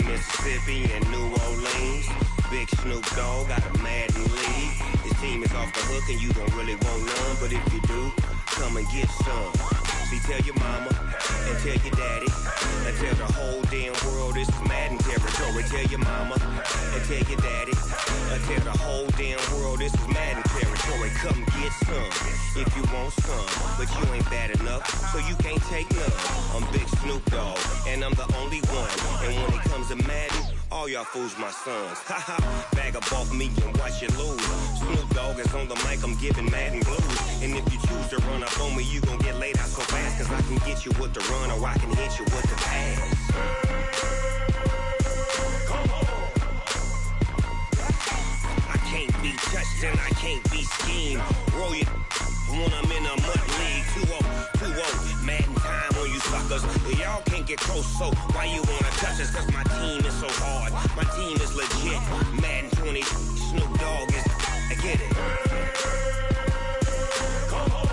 Mississippi and New Orleans. Big Snoop Dogg got a Madden league. His team is off the hook and you don't really want none, but if you do, come and get some. See, tell your mama and tell your daddy And tell the whole damn world this is Madden territory. Tell your mama and tell your daddy. And tell the whole damn world this is Madden territory. Come get some if you want some, but you ain't bad enough, so you can't take none. I'm Big Snoop Dogg, and I'm the only one. And when it comes to Madden, all y'all fools my sons. Haha, bag up off me and watch you lose. Snoop Dogg is on the mic, I'm giving Madden blues. And if you choose to run up on me, you gon' get laid out so fast, cause I can get you with the run or I can hit you with the pass. Come on. I can't be touched and I can't be schemed. Roll it when I'm in a mud league. 2-0, Madden time on you suckers. Y'all can't get close, so why you wanna touch us? Cause my team is so hard, my team is legit. Madden 20, Snoop Dogg is, I get it. Come on.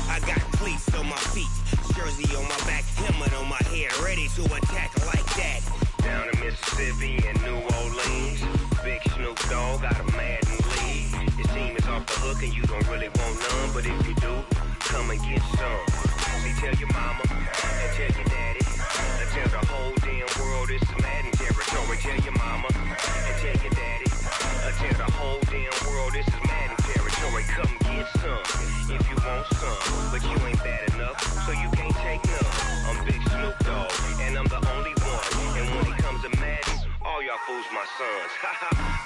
I got cleats on my feet, jersey on my back, helmet on my head, ready to attack like that. Down in Mississippi and New Orleans, Big Snoop Dogg got a Madden league. Your team is off the hook and you don't really want none, but if you do, come and get some. See, tell your mama and tell your daddy, and tell the whole damn world this is Madden territory. Tell your mama and tell your daddy, and tell the whole damn world this is Madden territory. Come get some if you want some, but you ain't bad enough, so you can't take none. I'm Big Snoop Dogg, and I'm the only one. And when it comes to Madden, all y'all fools my sons.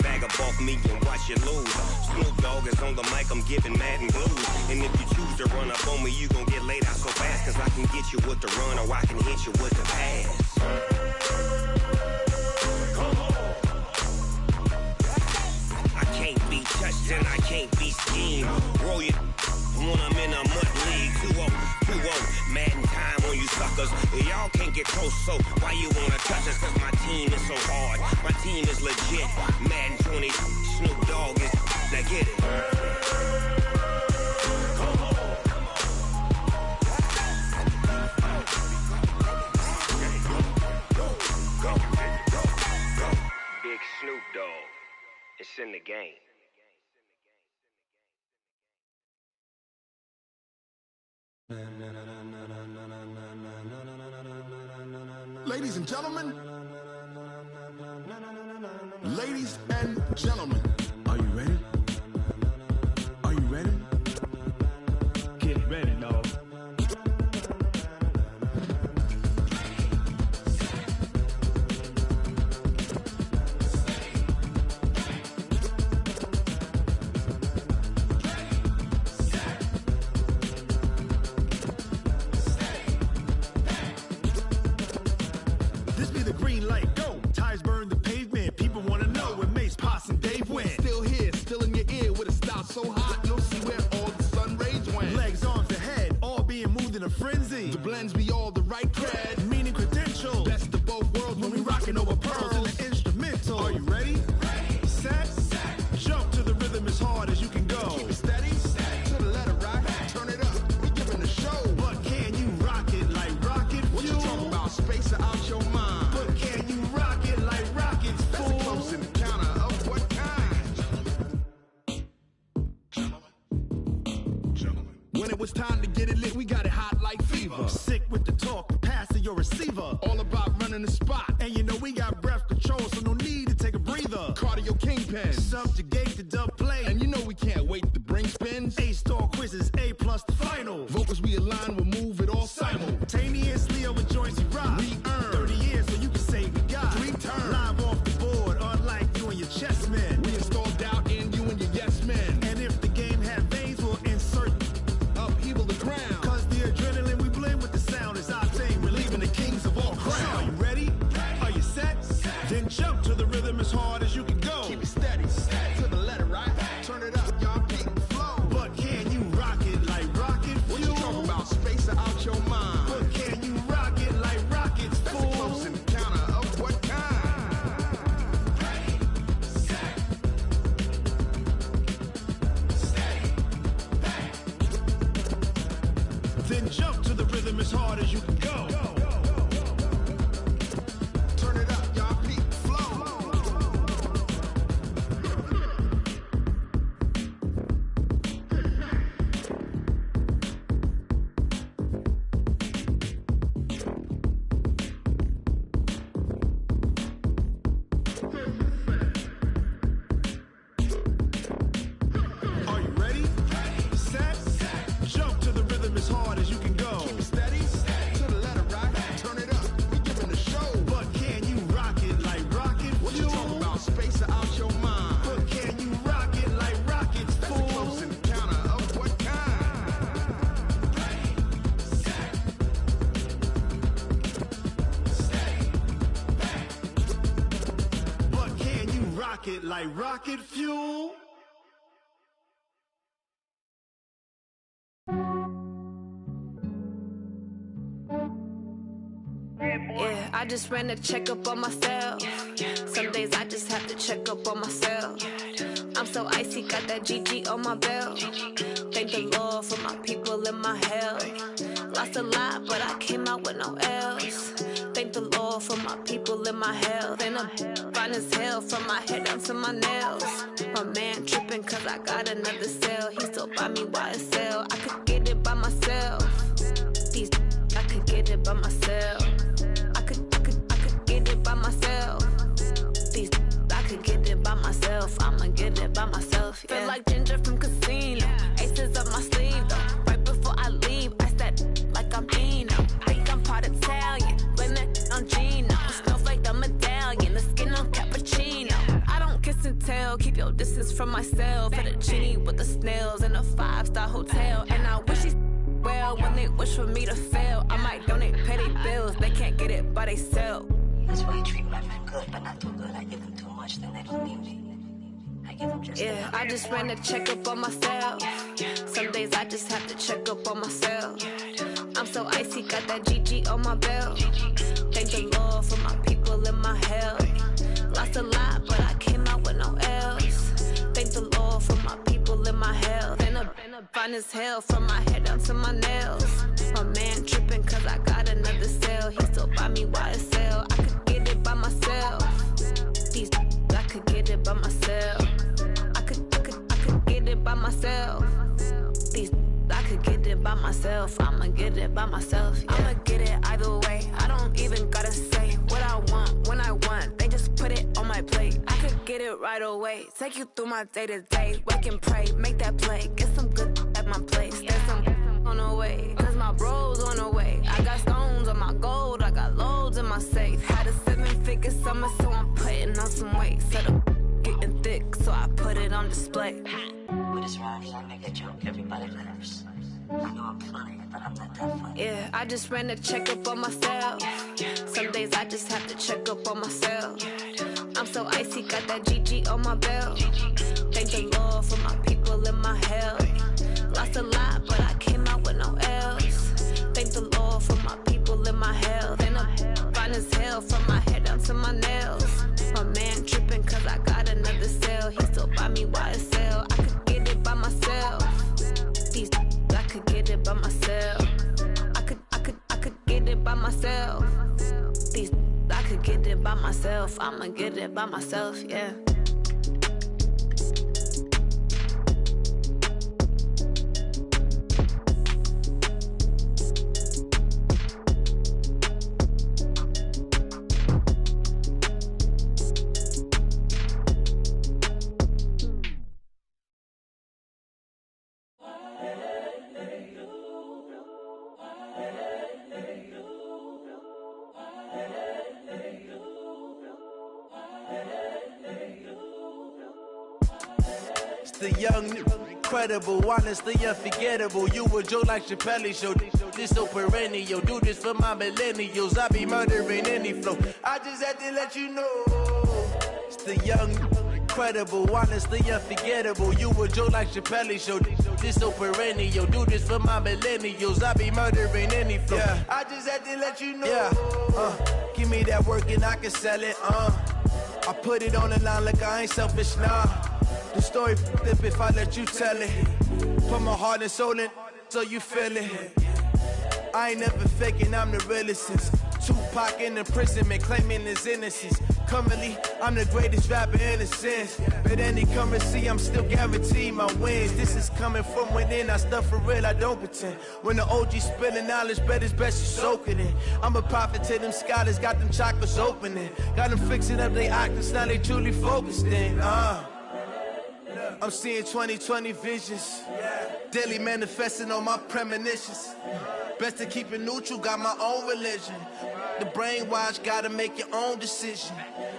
Bag up off me and watch you lose. Snoop Dogg is on the mic, I'm giving Madden blues. And if you choose to run up on me, you gon' get laid out so fast, cause I can get you with the run or I can hit you with the pass. Come on. I can't be touched and I can't be schemed. Roll it when I'm in a mud league. 2-0, Madden time on you suckers. Y'all can't get close, so why you wanna touch us? Cause my team is so hard, my team is legit. Madden 20, Snoop Dogg is, now get it. Come on. Go. Big Snoop Dogg, it's in the game. Ladies and gentlemen, ladies and gentlemen, are you ready? Are you ready? Get ready, dog. So hot, you'll see where all the sun rays went. Legs, arms, and head, all being moved in a frenzy. The blends be all the right cred, meaning credentials. Best of both worlds when we rockin' over pearls and the instrumental. Are you ready? Set, jump to the rhythm as hard as you can go. Keep it steady, to the letter rock, turn it up, we giving the show. But can you rock it like rocket fuel? What you talking about, space or out your mind? But can you rock it like rockets, fool? That's a close encounter of what kind? When it was time to get it lit, we got it hot like fever. Sick with the talk, passing your receiver. All about running the spot. And you know we got breath control, so no need to take a breather. Cardio kingpin. Subjugate the dub play. And you know we can't wait to bring spins. A-star quizzes, A+ the final. Vocals we align, we'll move it all simultaneously over joints we rock. We earn 30 years, so you can say we got 3 turns. Live off the board, unlike you and your chess men. We install doubt in you and your yes men. And if the game had veins, we'll insert upheaval the ground. Cause the adrenaline we blend with the sound is our thing, relieving the kings of all crowns. So are you ready? Are you set? Then jump to the rhythm as hard as you can go. Keep it steady, to the letter right. Turn it up, y'all peak the flow. But can you rock it like rocket fuel? What you talking about, space or out your mind? But can you rock it like rockets, fool? That's a close encounter of what kind? Then jump to the rhythm as hard as you can go. Turn it up, y'all peak the flow. rocket like rocket fuel. Yeah, I just ran a checkup on myself. Some days I just have to check up on myself. I'm so icy, got that GG on my belt. Thank the Lord for my people in my health. Lost a lot, but I came out with no L's. Thank the Lord for my people in my health. And I'm fine as hell from my head down to my nails. My man tripping cause I got another cell. He still buy me YSL. I could get it by myself. These I could get it by myself. I could get it by myself. These I could get it by myself. I'ma get it by myself. Yeah. Feel like Ginger from Casino. Aces up my sleeve though. Right before I leave, I said like I'm Eno. Think I'm part Italian. Blame it on Gino. Snowflake the medallion. The skin on cappuccino. I don't kiss and tell. Keep your distance from myself. Fettuccine with the snails in a 5-star hotel. And I wish he's well when they wish for me to fail. I might donate petty bills. They can't get it by they sell. That's why you treat my man good, but not too good. I give them too much, then they don't need me. I give them just yeah, I just ran a checkup on myself. Some days I just have to check up on myself. I'm so icy, got that GG on my belt. Thank the Lord for my people in my health. Lost a lot, but I came out with no L's. Thank the Lord for my people in my health. And I'm fine as hell from my head down to my nails. My man tripping cause I got another cell. He still buy me YSL. I could get it by myself. These I could get it by myself. I could get it by myself. These I could get it by myself. I'ma get it by myself. Yeah. I'ma get it either way. I don't even gotta say what I want when I want. They just put it on my plate. I could get it right away. Take you through my day to day. Wake and pray, make that play. Get some good at my place. There's some on the way. Cause my bro's on the way. I got stones on my gold. I got loads in my safe. Had a 7-figure summer, so I'm putting on some weight. Set up getting thick, so I put it on display. With this rhymes, I make a joke, everybody laughs. I know I'm funny, but I'm not that funny. Yeah, I just ran a checkup on myself. Some days I just have to check up on myself. I'm so icy, got that GG on my belt. Thank the Lord for my people in my health. Lost a lot, but I came out with no L's. Thank the Lord for my people in my health. And I'm fine as hell from my head down to my nails. My man tripping cause I got another cell. He still buy me YSL. I could get it by myself. These I could get it by myself. I could get it by myself. These I could get it by myself. I'ma get it by myself, yeah. The young, incredible, honestly unforgettable. You a Joe like Chappelle show. This so perennial. Do this for my millennials. I be murdering any flow. I just had to let you know. It's the young, incredible, honestly unforgettable. You a Joe like Chappelle show. This so perennial. Do this for my millennials. I be murdering any flow. Yeah. I just had to let you know. Yeah. Give me that work and I can sell it. I put it on the line like I ain't selfish, nah. The story flip if I let you tell it. Put my heart and soul in so you feel it. I ain't never faking, I'm the realest since Tupac in imprisonment, claiming his innocence. Currently, I'm the greatest rapper in a sense. But any currency, I'm still guaranteed my wins. This is coming from within, I stuff for real, I don't pretend. When the OG spilling knowledge, bet it's best you soak it in. I'm a prophet to them scholars, got them chakras opening. Got them fixing up they octaves, now they truly focused in. I'm seeing 2020 visions. Daily manifesting on my premonitions. Best to keep it neutral, got my own religion. The brainwash, gotta make your own decision.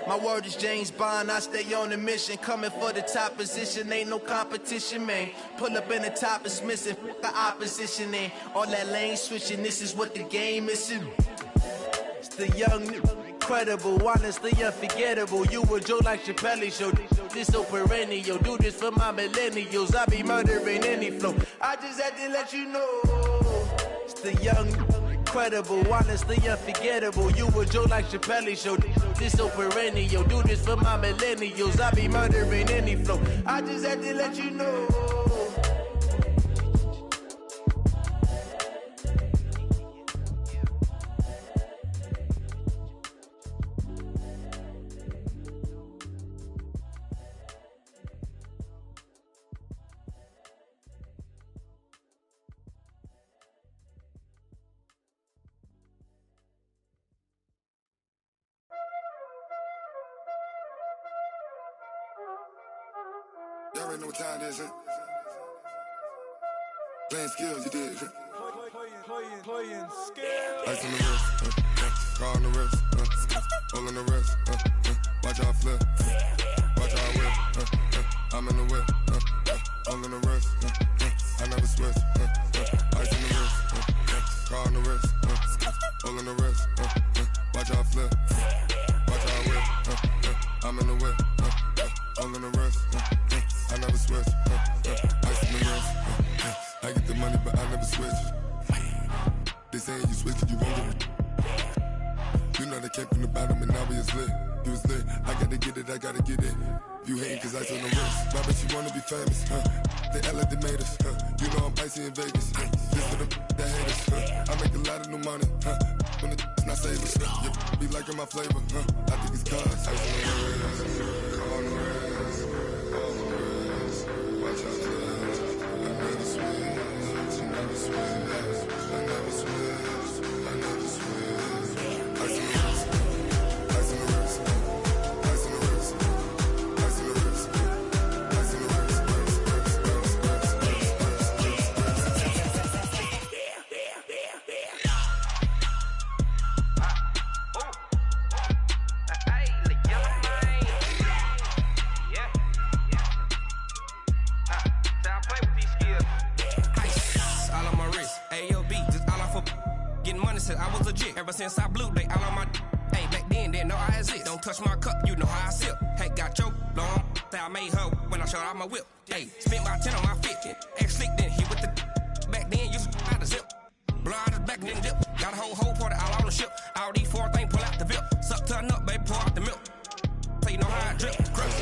My word is James Bond, I stay on the mission. Coming for the top position, ain't no competition, man. Pull up in the top, it's missing, the opposition ain't. All that lane switching, this is what the game is. It's the young, incredible, honestly unforgettable. You a joke like Chappelle Show. This so perennial. Do this for my millennials. I be murdering any flow. I just had to let you know. It's the young, incredible, honestly unforgettable. You a joke like Chappelle Show. This so perennial. Do this for my millennials. I be murdering any flow. I just had to let you know. Y'all already know what time it is, huh? Playing skills, you did. Playing skills. Ice on the wrist, car on the wrist, hole in the wrist, watch out flip, watch out whip, I'm in the whip, hole in the wrist, I never switch, ice on the wrist, car on the wrist, hole in the wrist, watch out flip, watch out whip, I'm in the whip, hole in the wrist, I never switch, ice on the wrist, I get the money but I never switch. They saying you switch it, you won't get it. You know they came from the bottom and now we is lit. You was lit, I gotta get it, I gotta get it. You hating cause ice on the wrist. Why bet you wanna be famous, They act like they made us, You know I'm icy in Vegas, This for them that hate us, I make a lot of new money, When it's not savers, You be liking my flavor, I think it's cause ice on the wrist, on the wrist, on the wrist. Watch out for that, I never switch, I never switch. I never switch, I never switch. Ice in the wrist, ice in the wrist, ice in the wrist, ice in the wrist, ice in the wrist, I was legit. Ever since I blew, they all on my hey, back then, didn't know I exist. Don't touch my cup, you know how I sip. Hey, got your long, say I made her when I showed out my whip. Hey, spent my 10 on my 50. Ex-slick, then he with the back then, used to out the zip. Blow out his back, then dip. Got a whole party all on the ship. All these 4 things, pull out the VIP. Suck, turn up, baby, pour out the milk. So you know how I drip. Crush.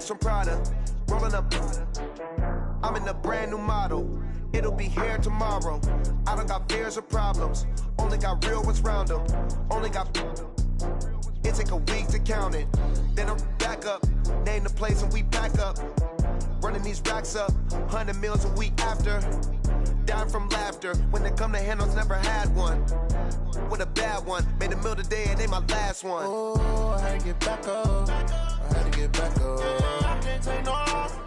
From Prada, rolling up. I'm in a brand new model. It'll be here tomorrow. I don't got fears or problems. Only got real ones round them. Only got. It take a week to count it. Then I'm back up. Name the place and we back up. Running these racks up. 100 meals a week after. dying from laughter. When it come to handles, never had one. With a bad one, made a meal today and they my last one. Oh, I had to get back up. I had to get back up. I can't take no off.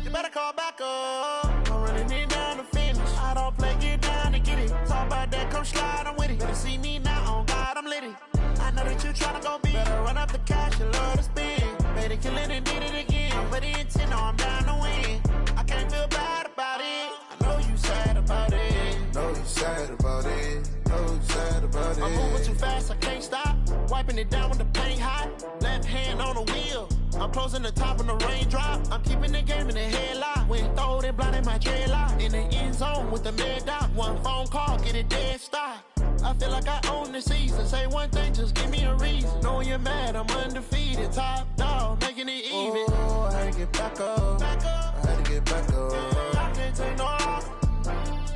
You better call back up. I'm running it down to finish. I don't play, get down to get it. Talk about that, come slide, I'm with it. Better see me now, on God, I'm litty. I know that you tryna go big. Better run up the cash, you love to spend. Better kill it and did it again. I'm with the intent, no, I'm down to win. I can't feel bad about it. I know you sad about it. Know you sad about it. Know you sad about it. I'm moving too fast, I can't stop. Wiping it down with the paint hot. Left hand on the wheel. I'm closing the top when the raindrop. I'm keeping the game in the headlock. When throwed and blinded my dreadlock. In the end zone with the mad dot. One phone call, get it dead stop. I feel like I own the season. Say one thing, just give me a reason. Knowing you're mad, I'm undefeated. Top dog, making it even. Oh, I had to get back up. I had to get back up. I can't take no off.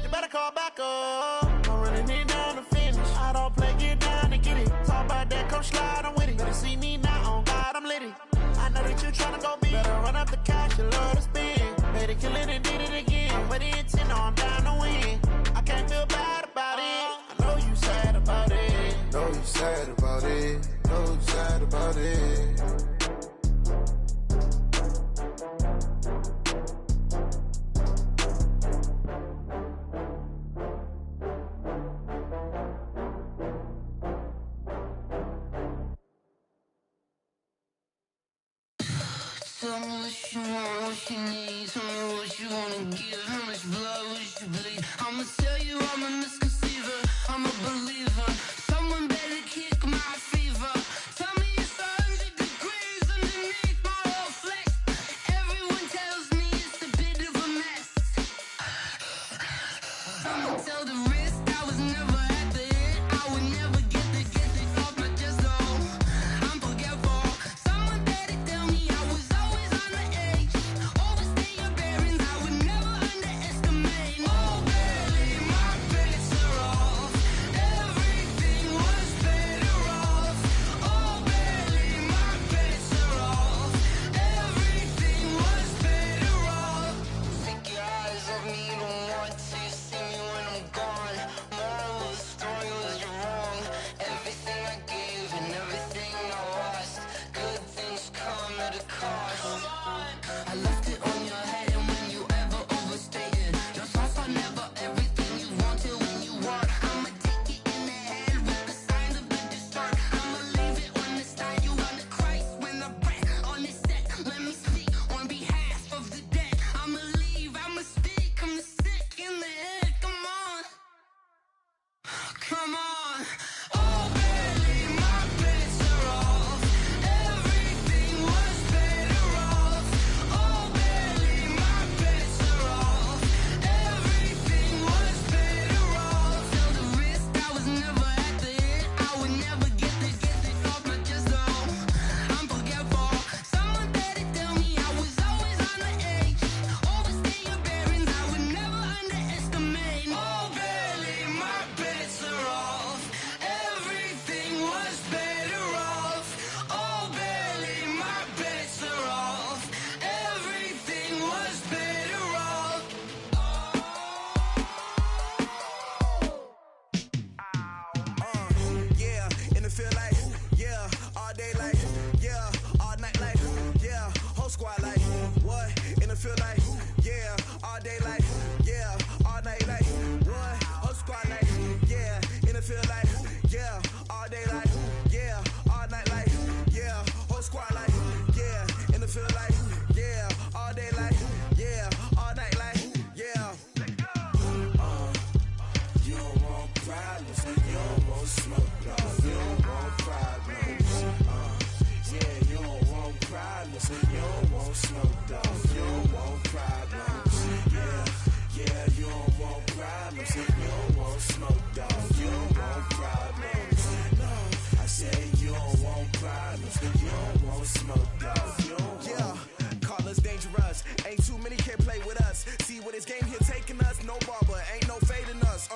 You better call back up. I'm running it down to finish. I don't play, get down to get it. Talk about that, come slide, I'm with it. Better see me now, on God, I'm litty. I know that you tryna go big. Better run up the cash, you love to spend. Better kill it and did it again. I'm with the intent, no, I'm down to win. I can't feel bad about it. I know you sad about it. Know you sad about it. Know you sad about it. Tell me what you want, what you need. Tell me what you wanna give. How much blood would you bleed? I'ma tell you I'm a misconceiver. I'm a believer. Someone better kick my fever. Tell me it's 100 degrees underneath my whole flesh. Everyone tells me it's a bit of a mess. I'ma tell the risk I was never at the end. I would never get this off my chest though. I'm forgetful. Someone better tell me I was always on the edge. Overstay your bearings, I would never underestimate. Oh baby, my bets are off. Everything was better off. Oh baby, my bets are off. Everything was better off. Take your eyes off me, don't want to see me when I'm gone. Moral of the story was you're wrong. Everything I gave and everything I lost. Good things come at a cost. I left it on your head, and when you ever overstated, your thoughts are never everything you wanted when you want. I'ma take it in the head with the signs of the distort. I'ma leave it on the side. You on the Christ when the breath on the set. Let me speak on behalf of the dead. I'ma leave, I'ma speak. I'm sick in the head. Come on, come on. Oh baby, my bets are off. Everything was better off. Oh baby, my bets are off. Everything was better off. Tell the risk I was never at the end. I would never get this off my chest though. I'm forgetful. Someone better tell me I was always on the edge. Overstay your bearings, I would never underestimate. Oh baby, my bets are off. Everything was better off. Oh baby, my bets are off. Everything was better off. Yeah, and it feel like, yeah, all day like, yeah, all night like, yeah, whole squad like, what? And it feel like, yeah, all day like, yeah, all night like, what? Whole squad like, yeah, and it feel like, yeah, all day like, yeah, all night like, yeah, whole squad like, yeah, and it feel like, yeah, all day like, yeah, all night like, yeah. You don't want problems, you don't want smoke, dog. You don't want problems. Yeah, you don't want problems, you don't want smoke, dog. You don't want problems. Yeah, you don't want problems, you don't want smoke, dog. You don't want problems. No, I say you don't want problems, you don't want smoke, dog. You don't want. Call us dangerous. Ain't too many can play with us. See what this game here taking us. No barber, ain't no fading us.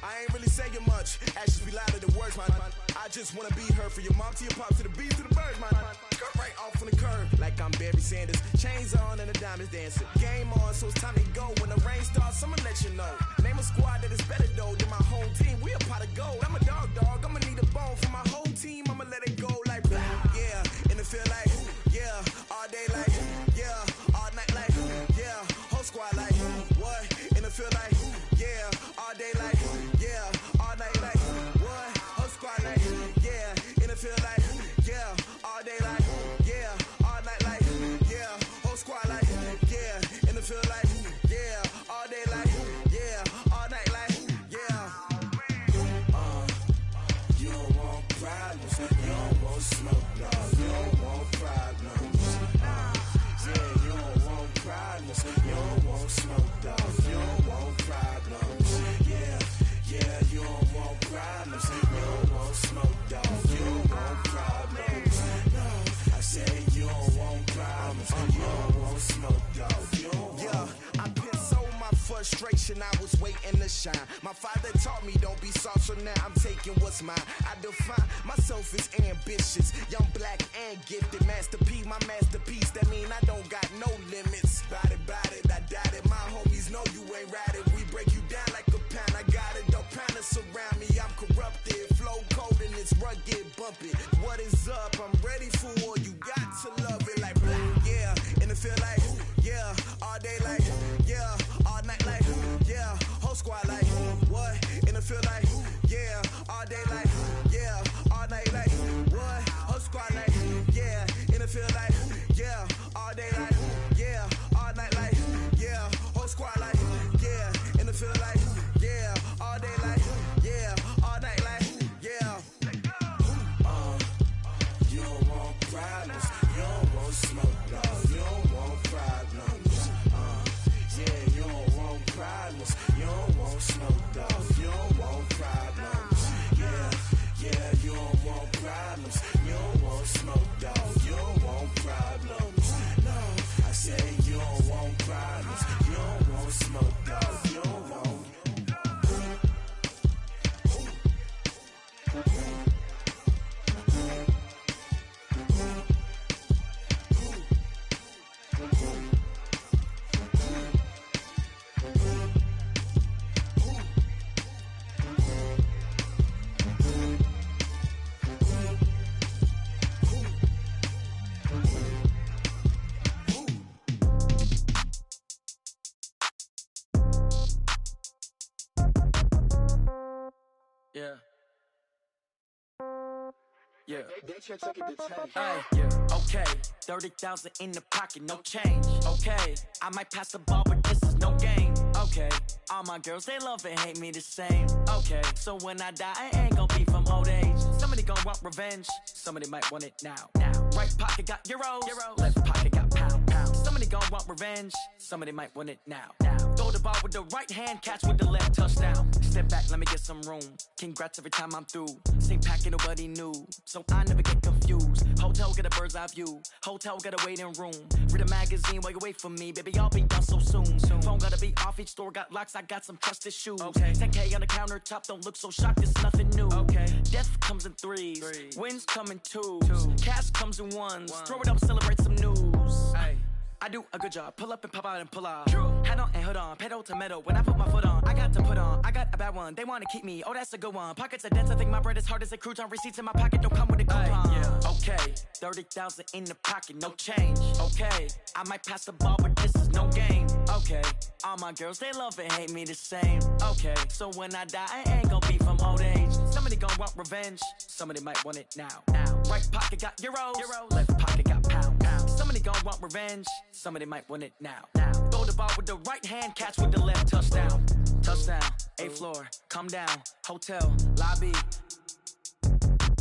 I ain't really saying much. Actions be louder than words, man. I just wanna be heard for your mom to your pop to the beat to the birds, man. Cut right off on the curb like like I'm Barry Sanders. Chains on and the diamonds dancing. Game on, so it's time to go. When the rain starts, I'ma let you know. Name a squad that is better though than my home team. We a pot of gold. I'm a dog. I'ma need a bone for my whole team. I'ma let it go like blah. Yeah, and it feel like yeah, all day like yeah, all night like yeah, whole squad like what? And it feel like yeah, all day like yeah, all night like what? Whole squad like yeah, and it feel like yeah, all day like yeah, all night like yeah, whole squad like yeah, and it feel like yeah, all day like yeah, all night like yeah. You don't want problems, you don't want smoke, dog. You don't want problems. Yeah, you don't want problems, you don't want smoke, dog. You don't want problems. Yeah, you don't want problems, you don't want smoke, dog. You don't want problems. No, I said you don't want problems, you don't want smoke, dog. You don't want. I've been so my frustration, I was waiting to shine. My father taught me don't be soft, so now I'm taking what's mine. I define myself as ambitious, young, black, and gifted. Master P, my masterpiece, that mean I don't got no limits. Bout it, I doubt it. My homies know you ain't ride it. We break you down like a pound. I got it, don't pound to surround me. I'm corrupted, flow cold and it's rugged, bump it. What is up? I'm ready for war. You got to love it like blah, yeah. And it feel like yeah, all day like yeah, all night like yeah, whole squad like what? And it feel like yeah, all day like yeah, all night like what? Whole squad like yeah, and it feel like yeah, all day like yeah, all night like yeah, whole squad like yeah, and it feel like yeah, all day like yeah, all night like yeah. You don't want problems, you don't want smoke, dog. You don't want problems. Yeah, you don't want problems, you don't want smoke, dog. You don't want problems. Yeah, you don't want problems, you don't want smoke, dog. You don't want problems. No, I say you don't want problems, you don't want smoke, dog. You don't want. Yeah. Yeah. Hey, yeah. Okay. 30,000 in the pocket, no change. Okay. I might pass the ball, but this is no game. Okay. All my girls, they love and hate me the same. Okay. So when I die, I ain't gonna be from old age. Somebody gonna want revenge. Somebody might want it now. Right pocket got euros. Left pocket got pound. Somebody gonna want revenge. Somebody might want it now. Throw the ball with the right hand, catch with the left, touchdown. Step back, let me get some room. Congrats every time I'm through. Same packet, nobody knew, so I never get confused. Hotel get a bird's eye view. Hotel got a waiting room. Read a magazine while you wait for me, baby. I'll be done so soon. Phone gotta be off. Each store got locks. I got some trusted shoes. Okay. 10K on the countertop. Don't look so shocked. It's nothing new. Okay. Death comes in threes. Wins come in twos. Cash comes in ones. Throw it up, celebrate some news. Hey. I do a good job. Pull up and pop out and pull out. Head on and hood on. Pedal to metal. When I put my foot on, I got to put on. I got a bad one. They want to keep me. Oh, that's a good one. Pockets are dense. I think my bread is hard as a crouton. Receipts in my pocket don't come with a coupon. Yeah. Okay. 30,000 in the pocket. No change. Okay. I might pass the ball, but this is no game. Okay. All my girls, they love and hate me the same. Okay. So when I die, I ain't gonna be from old age. Somebody gonna want revenge. Somebody might want it now. Right pocket got euros. Left pocket got pound. Somebody gonna want revenge. Somebody might want it now. Throw the ball with the right hand, catch with the left, touchdown. Touchdown, 8th floor, come down, hotel, lobby.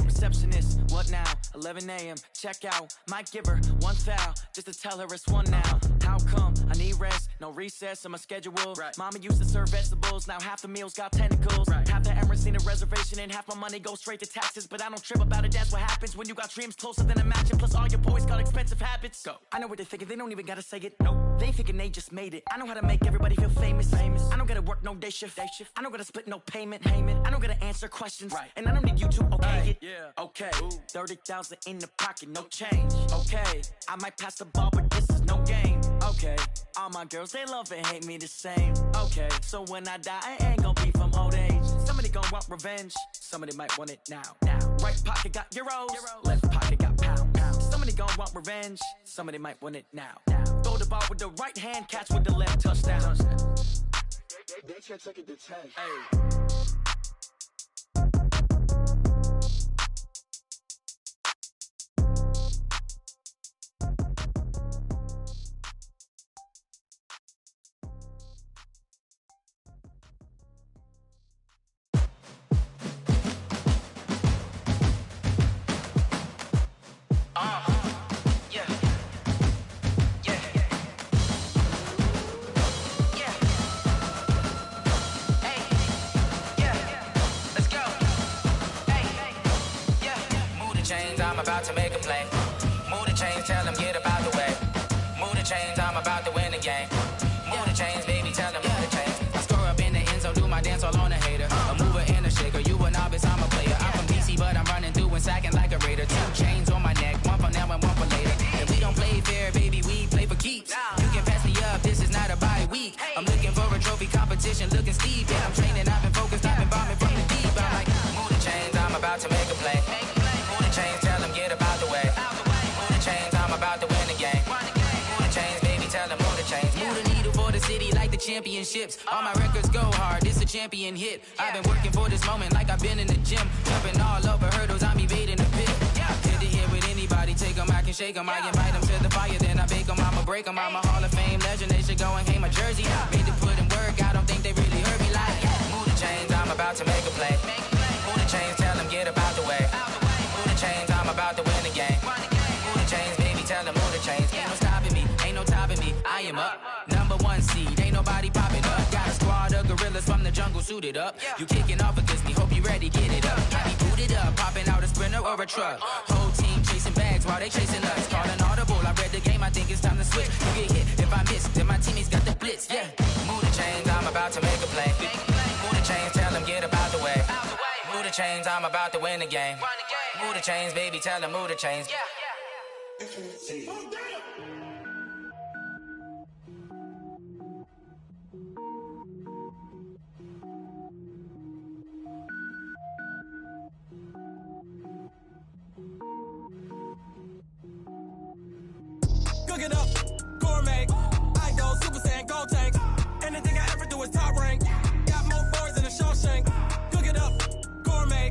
Receptionist, what now? 11 a.m., check out. Might give her one foul, just to tell her it's one now. How come? I need rest, no recess in my schedule. Right. Mama used to serve vegetables, now half the meals got tentacles. Right. Half the Emirates need a reservation and half my money goes straight to taxes. But I don't trip about it, that's what happens when you got dreams closer than a match. And plus all your boys got expensive habits. Go. I know what they're thinking, they don't even gotta say it. Nope. They ain't thinking they just made it. I know how to make everybody feel famous. I don't gotta work no day shift. I don't gotta split no payment. I don't gotta answer questions. Right. And I don't need you to okay it. Yeah. Okay. 30,000 in the pocket, no change. Okay. I might pass the ball, but this is no game. Okay. All my girls, they love and hate me the same. Okay. So when I die, I ain't gonna be from old age. Somebody gon' want revenge. Somebody might want it now. Right pocket got euros. Left pocket got pound. Somebody gon' want revenge. Somebody might want it now. Throw the ball with the right hand, catch with the left, touchdown. They can't take it to 10. Hey. About to make a play. Move the chains, tell them get up out the way. Move the chains, I'm about to win the game. Move the chains, baby, tell them move the chains. I score up in the end zone, do my dance all on a hater. A mover and a shaker, you a novice, I'm a player. I'm from DC, but I'm running through and sacking like a raider. 2 chains on my neck, one for now and one for later. And we don't play fair, baby, we play for keeps. You can pass me up, this is not a bye week. I'm looking for a trophy competition, looking steep. Yeah, I'm training, I've been focused, I've been bombing from the deep. I'm like, move the chains, I'm about to make a play. Move the chains, tell them get up out the way. Move the chains, I'm about to win the game. Move the chains, baby, tell them move the chains. Move the needle for the city like the championships. All my records go hard, this a champion hit. I've been working for this moment like I've been in the gym. Jumping all over hurdles, I'm evading the pit. Hit to hit with anybody, take them, I can shake them. I invite them to the fire, then I bake them, I'ma break them. I'm a Hall of Fame legend, they should go and hang my jersey. Made to put in work, I don't think they really heard me like. Move the chains, I'm about to make a play. Move the chains, tell them get up out the way. Move the chains, I'm about to win the game. Move the chains, baby, tell them move the chains. Ain't no stopping me, ain't no topping me. I am up, #1 seed, ain't nobody popping up. Got a squad of gorillas from the jungle suited up. You kicking off against me, hope you ready, get it up. I be booted up, popping out a sprinter or a truck. Whole team chasing bags while they chasing us. Calling audible, I read the game, I think it's time to switch. You get hit, if I miss, then my teammates got the blitz, yeah. Move the chains, I'm about to make a play. Move the chains, tell them get up out the way. Move the chains, I'm about to win the game. Move the chains, baby, tell them move the chains. Cook it up, gourmet. I go Super Saiyan, gold tank. Anything I ever do is top rank. Got more boards than a Shawshank. Cook it up, gourmet.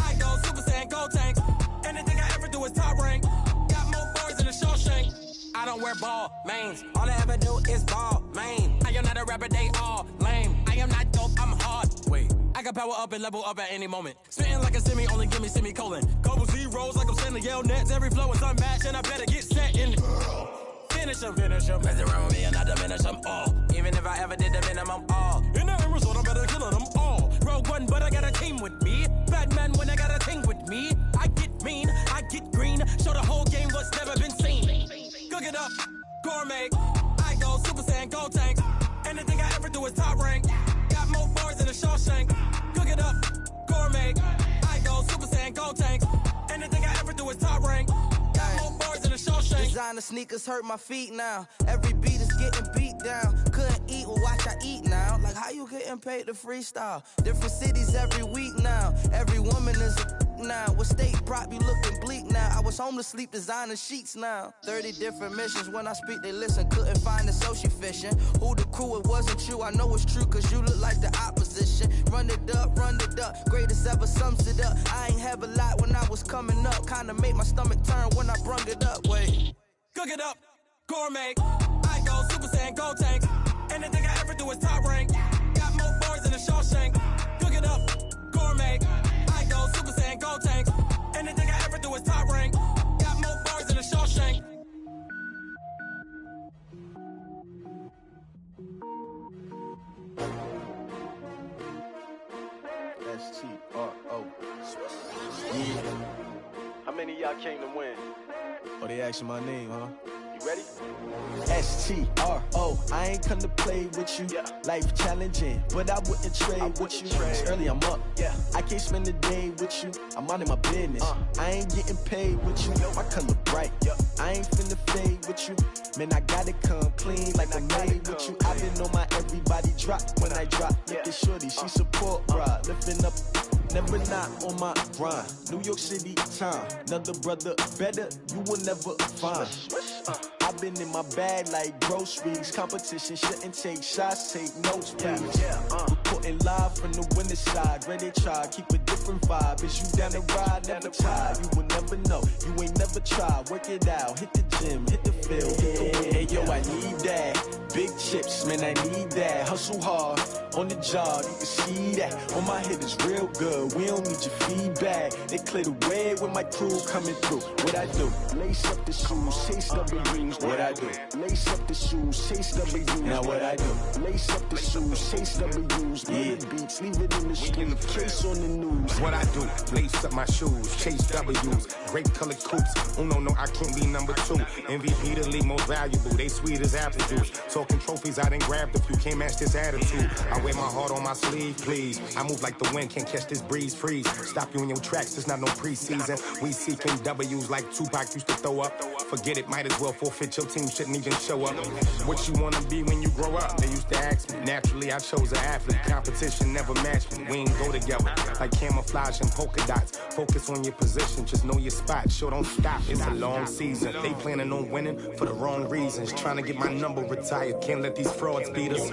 I go Super Saiyan, gold tank. Anything I ever do is top rank. Got more boards than a Shawshank. I don't wear ball mains. All I ever do is ball main. I am not a rapper, they all lame. I am not dope, I'm hard. Wait, I can power up and level up at any moment. Spitting like a semi, only give me semicolon. Couple zeros like I'm sending yell nets. Every flow is unmatched and I better get set in. Finish them. Mess around with me and I diminish them all. Even if I ever did the minimum all. In the end result, I'm better killing them all. Rogue One, but I got a team with me. Batman when I got a team with me. I get mean, I get green. Show the whole game what's never been seen. Cook it up, gourmet. I go Super Saiyan, gold tank. Anything I ever do is top rank. Got more bars than a Shawshank. Cook it up, gourmet. I go Super Saiyan, gold tank. Anything I ever do is top rank. Got more bars than a Shawshank. Designer sneakers hurt my feet now. Every beat is getting beat down. Couldn't eat, well watch I eat now. Like how you getting paid to freestyle? Different cities every week now. Every woman is a now. What state brought me looking bleak now? I was home to sleep designing sheets now. 30 different missions. When I speak they listen. Couldn't find the social fishing. Who the crew? It wasn't you. I know it's true cause you look like the opposition. Run it up. Greatest ever sums it up. I ain't have a lot when I was coming up. Kinda made my stomach turn when I brung it up. Wait. Cook it up, gourmet. I go Super Saiyan, gold tank. Anything I ever do is top rank. Got more bars than a Shawshank. Cook it up, gourmet. I go Super Saiyan, gold tank. Anything I ever do is top rank. Got more bars than a Shawshank. S-T-R-O. Yeah. How many of y'all came to win? Oh, they asking my name, huh? You ready? S-T-R-O. I ain't come to play with you. Life challenging, but I wouldn't trade with you. It's early, I'm up. I can't spend the day with you. I'm out in my business. I ain't getting paid with you. My color bright. I ain't finna fade with you. Man, I gotta come clean like I'm made with you. I've been on my everybody drop when I drop. Look at shorty, she support, bruh. Lifting up, never not on my grind. New York City time, another brother better, you will never find. I've been in my bag like groceries. Competition shouldn't take shots, take notes, please. Reporting live from the winter side. Ready to try, keep a different vibe. Is you down the ride, never tired. You will never know, you ain't never tried. Work it out, hit the gym, hit the field, hit the wind. Hey yo, I need that. Big chips, man, I need that. Hustle hard, on the job, you can see that. On my hit is real good, we don't need your feedback. They clear the way when my crew coming through. What I do? Lace up the shoes, chase W's. What I do? Lace up the shoes, chase W's. Now what I do? Lace up the shoes, chase W's. Yeah, beats, leave it in the street, case on the news. What I do? Lace up my shoes, chase W's. Grape colored coops. Oh no, I can't be number 2. MVP the league most valuable. They sweet as apple juice. Talking trophies, I done grabbed a few. Can't match this attitude. I wear my heart on my sleeve, please. I move like the wind, can't catch this breeze. Freeze. Stop you in your tracks, there's not no preseason. We seeking W's like Tupac used to throw up. Forget it, might as well forfeit. Your team shouldn't even show up. What you wanna be when you grow up? They used to ask me. Naturally, I chose an athlete. Competition never matched me. We ain't go together like camouflage and polka dots. Focus on your position, just know your spot. Sure, don't stop. It's a long season. They planning on winning for the wrong reasons. Trying to get my number retired. Can't let these frauds beat us.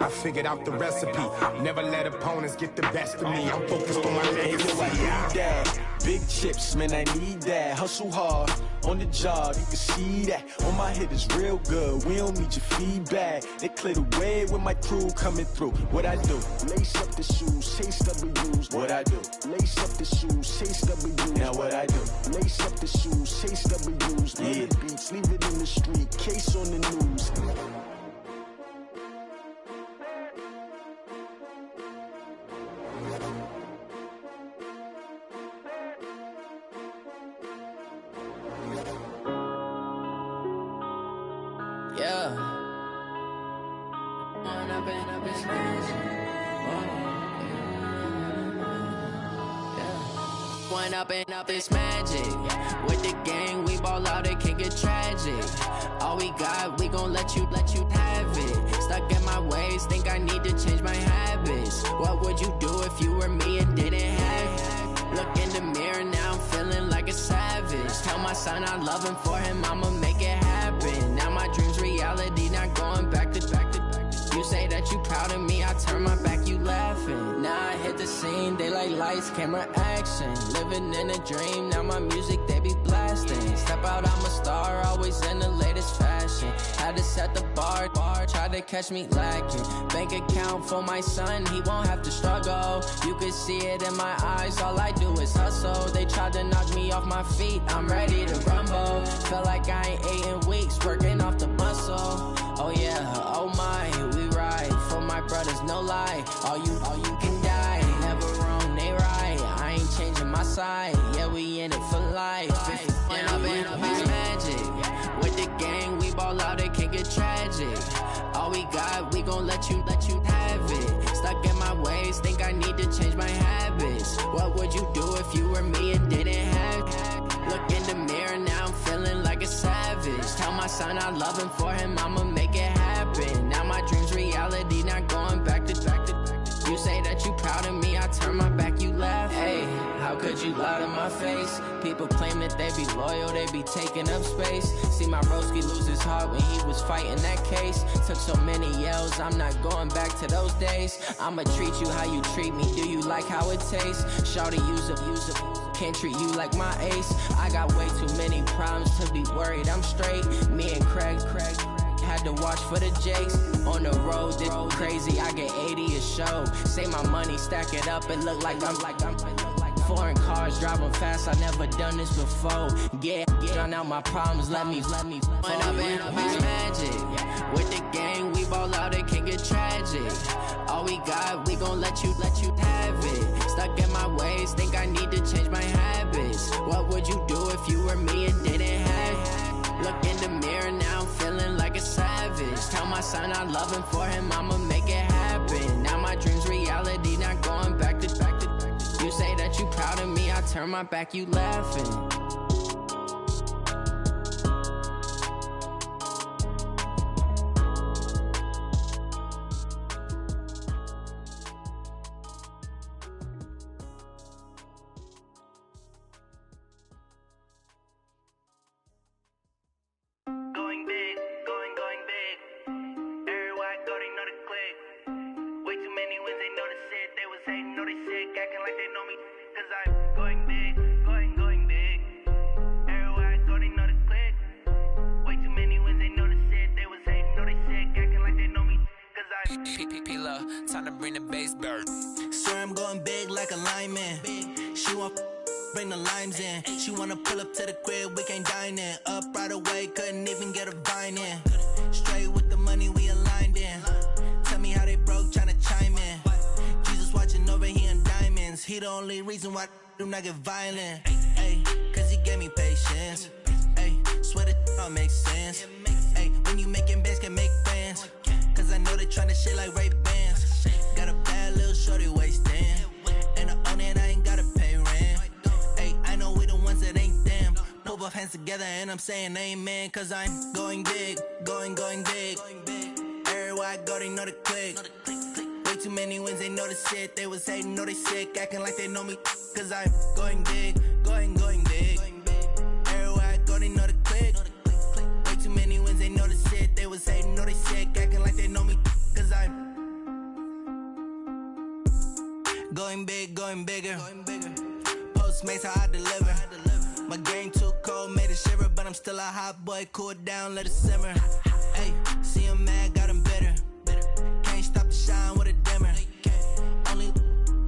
I figured out the recipe. Never let opponents get the best of me. I'm focused on my legacy. I need that. Big chips, man, I need that. Hustle hard, on the job, you can see that. On my hit is real good, we don't need your feedback. They clear the way when my crew coming through. What I do? Lace up the shoes, chase W's. What I do? Lace up the shoes, chase W's. Now what I do? Lace up the shoes, chase W's. Yeah, beats, leave it in the street, case on the news. Up this magic. With the gang, we ball out, it can get tragic. All we got, we gon' let you have it. Stuck in my ways, think I need to change my habits. What would you do if you were me and didn't have it? Look in the mirror, now I'm feeling like a savage. Tell my son I love him, for him I'ma make it happen. Now my dream's reality, not going back to back. You say that you proud of me, I turn my back, you laughing. Now I hit the scene, they like lights, camera, action. Living in a dream, now my music, they be blasting. Step out, I'm a star, always in the latest fashion. Had to set the bar, try to catch me lacking. Bank account for my son, he won't have to struggle. You can see it in my eyes, all I do is hustle. They tried to knock me off my feet, I'm ready to rumble. Felt like I ain't ate in weeks, working off the muscle. Oh yeah, oh my, we ride for my brothers, no lie. All you can die, never wrong, they right. I ain't changing my side, yeah, we in it for life. When up in this magic, with the gang, we ball out, it can get tragic. All we got, we gon' let you have it. Stuck in my ways, think I need to change my habits. What would you do if you were me and didn't have it? Look in the mirror, now I'm feeling like a savage. Tell my son I love him, for him I'ma make it happen. Now my dream's reality, not going back to back. You say that you proud of me, I turn my back, you laugh. Hey, how could you lie to my face? People claim that they be loyal, they be taking up space. See my broski lose his heart when he was fighting that case. Took so many yells, I'm not going back to those days. I'ma treat you how you treat me, do you like how it tastes? Shawty, use up, can't treat you like my ace. I got way too many problems to be worried, I'm straight. Me and Craig had to watch for the Jakes. On the road, this crazy, I get 80 a show. Say my money, stack it up, it look like I'm foreign cars, driving fast, I never done this before. Get drown out my problems, let me. When up in this magic, with the gang, we ball out, it can get get tragic. All we got, we gon' let you have it. Stuck in my ways, think I need to change my habits. What would you do if you were me and didn't have it? Look in the mirror, now I'm feeling like a savage. Tell my son I love him, for him I'ma make it happen. Now my dream's reality, not going back to. You say that you proud of me, I turn my back, you laughing. Time to bring the bass bird. Sir, I'm going big like a lineman. She want bring the limes in. She wanna pull up to the crib, we can't dine in. Up right away, couldn't even get a vine in. Straight with the money, we aligned in. Tell me how they broke, tryna chime in. Jesus watching over, he in diamonds. He the only reason why I do not get violent. Ay, cause he gave me patience. Ay, swear that all makes sense. Ay, when you making bands, can make friends. Cause I know they tryna shit like Ray-Bans. Got a bad little shorty wasting. And I own it, I ain't gotta pay rent. Ay, I know we the ones that ain't them. Pull both hands together and I'm saying amen. Cause I'm going big, going big. Everywhere I go, they know the click. Way too many wins, they know the shit. They was hating, know they sick, acting like they know me. Cause I'm going big, going big. Everywhere I go, they know the click. Way too many wins, they know the shit. They was hating, know they sick, acting like they know me. Cause I'm going big, going bigger. Postmates how I deliver. My game too cold, made it shiver, but I'm still a hot boy. Cool it down, let it simmer. Hey, see him mad, got him bitter. Can't stop the shine with a dimmer. Only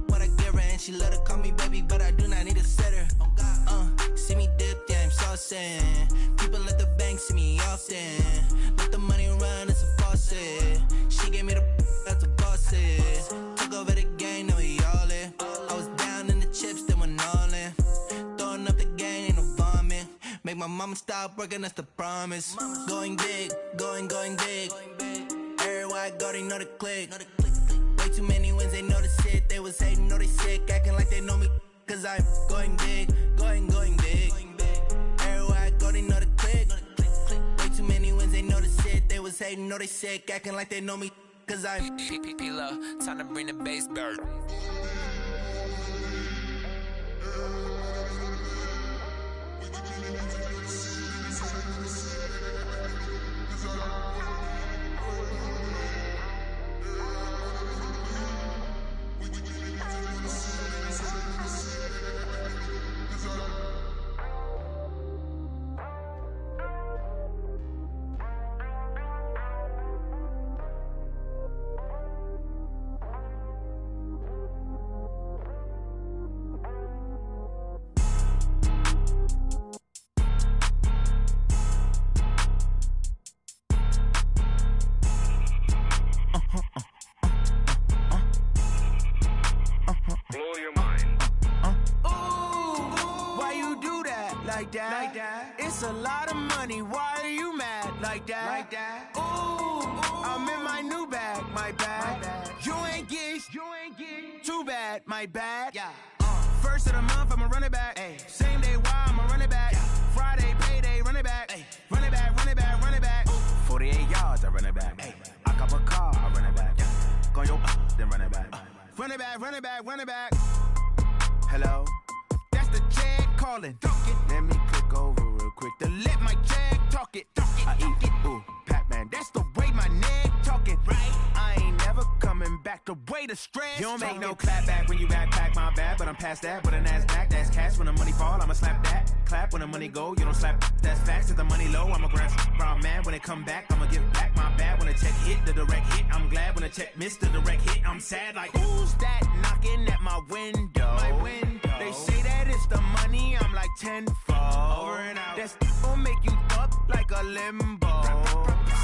what I give her, and she let her call me baby, but I do not need a sitter. See me dip, yeah, I'm saucing. People at the bank see me often. Let the money run, it's a faucet. She gave me the that's a boss is. Took over the game, now we all in. I was down in the chips, then went all in. Throwing up the game, ain't no vomit. Make my mama stop working, that's the promise. Going big, going big. Everywhere I go, they know the click. Way too many wins, they know the shit. They was hating, know they sick, acting like they know me. Cause I'm going big, going big. Everywhere I go, they know the click. Way too many wins, they know the shit. They was hating, know they sick, acting like they know me. Cause I'm P-P-P-Love, time to bring the bass bird. Like that. It's a lot of money. Why are you mad like that? Ooh, I'm in my new bag, my bad. You ain't get too bad, my bad. Yeah. First of the month, I'ma run it back. Ay. Same day, why I'ma run it back. Yeah. Friday, payday, run it back. Ay. Run it back, run it back, run it back. 48 yards, I run it back. Ay. I cop a car, I run it back. Yeah. Go yo, then run it back. Run it back, run it back, run it back. Hello? That's the check calling. Let me click over real quick To let my check talk it. I eat it, ooh, Pac-Man. That's the way my neck talking. Right? I ain't never coming back the way the stress. You don't make no clap back when you backpack, my bad. But I'm past that with a NASDAQ. That's cash when the money fall, I'ma slap that. Clap when the money go, you don't slap. That's facts. If the money low, I'ma grab brown man. When it come back, I'ma give back my bad. When the check hit, the direct hit. I'm glad when the check missed the direct hit. I'm sad like, who's that knocking at my window? My window. They say that it's the money, I'm like tenfold. Over and out. That's gon' make you up like a limbo.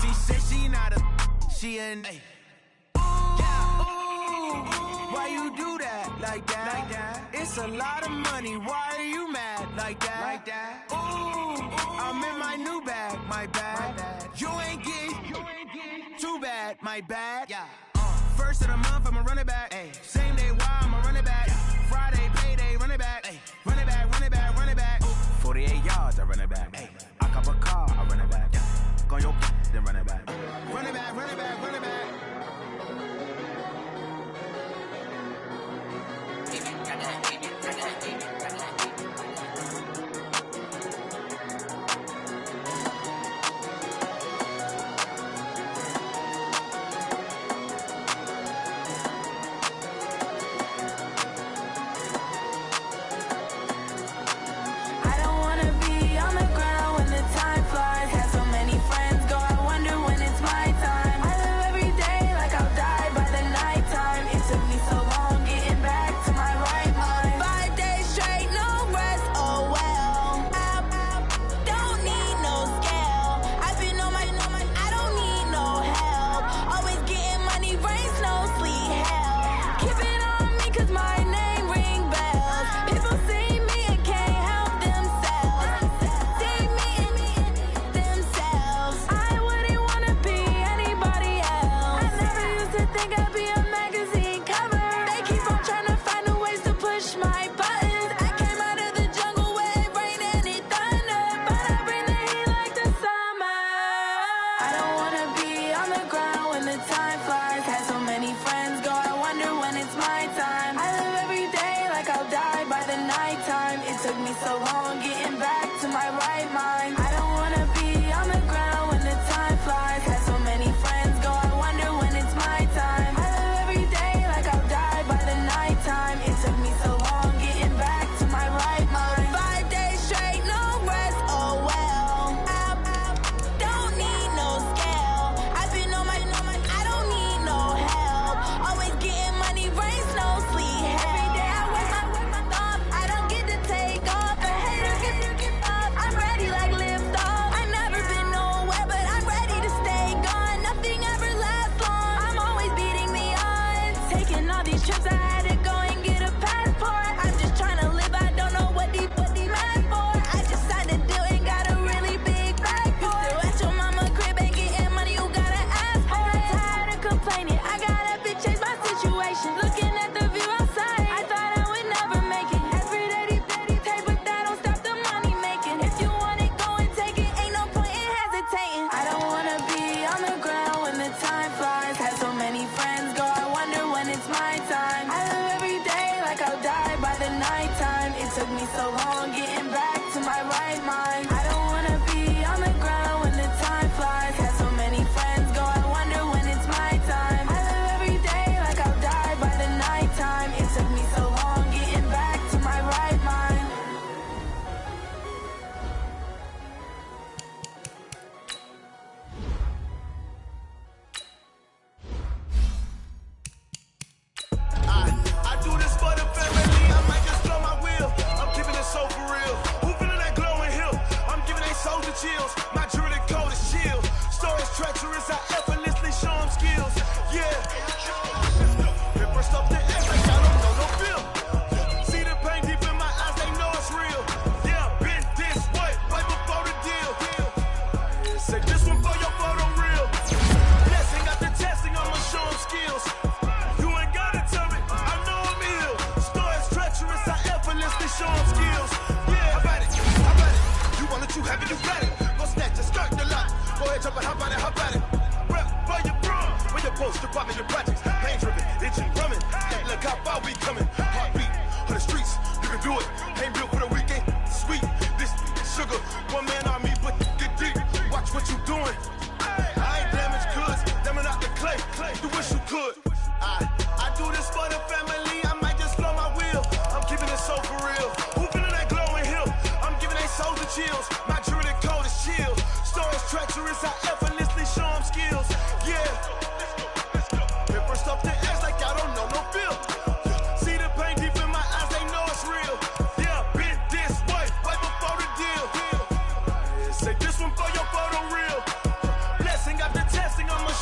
She said she not a, she an, why you do that like that? It's a lot of money, why are you mad like that? Ooh, I'm in my new bag, my bad. You ain't get too bad, my bad. Yeah. First of the month, I'ma run it back. Ay. Same day, why I'ma run it back. Friday, payday, run it back. Ay. Run it back, run it back, run it back. 48 yards, I run it back. Ay. I cop a car, I run it back. Go on your then run it back. Run it back, run it back, run it back.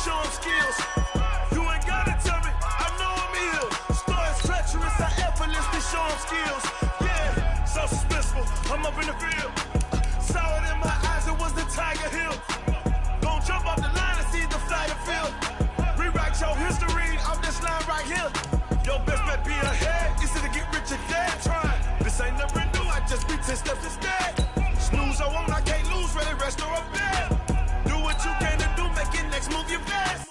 Show 'em skills. You ain't gotta tell me, I know I'm ill. skills. Yeah, so suspenseful. I'm up in the field. Saw it in my eyes, it was the Tiger Hill. Gon' jump off the line and see the flyer field. Rewrite your history off this line right here. Your best bet be ahead. Easy to get rich or dead. Try. This ain't never new, I just be 10 steps instead. Snooze or won't, I can't lose, ready, rest or a bed. Do what you can to do, make it next move your best.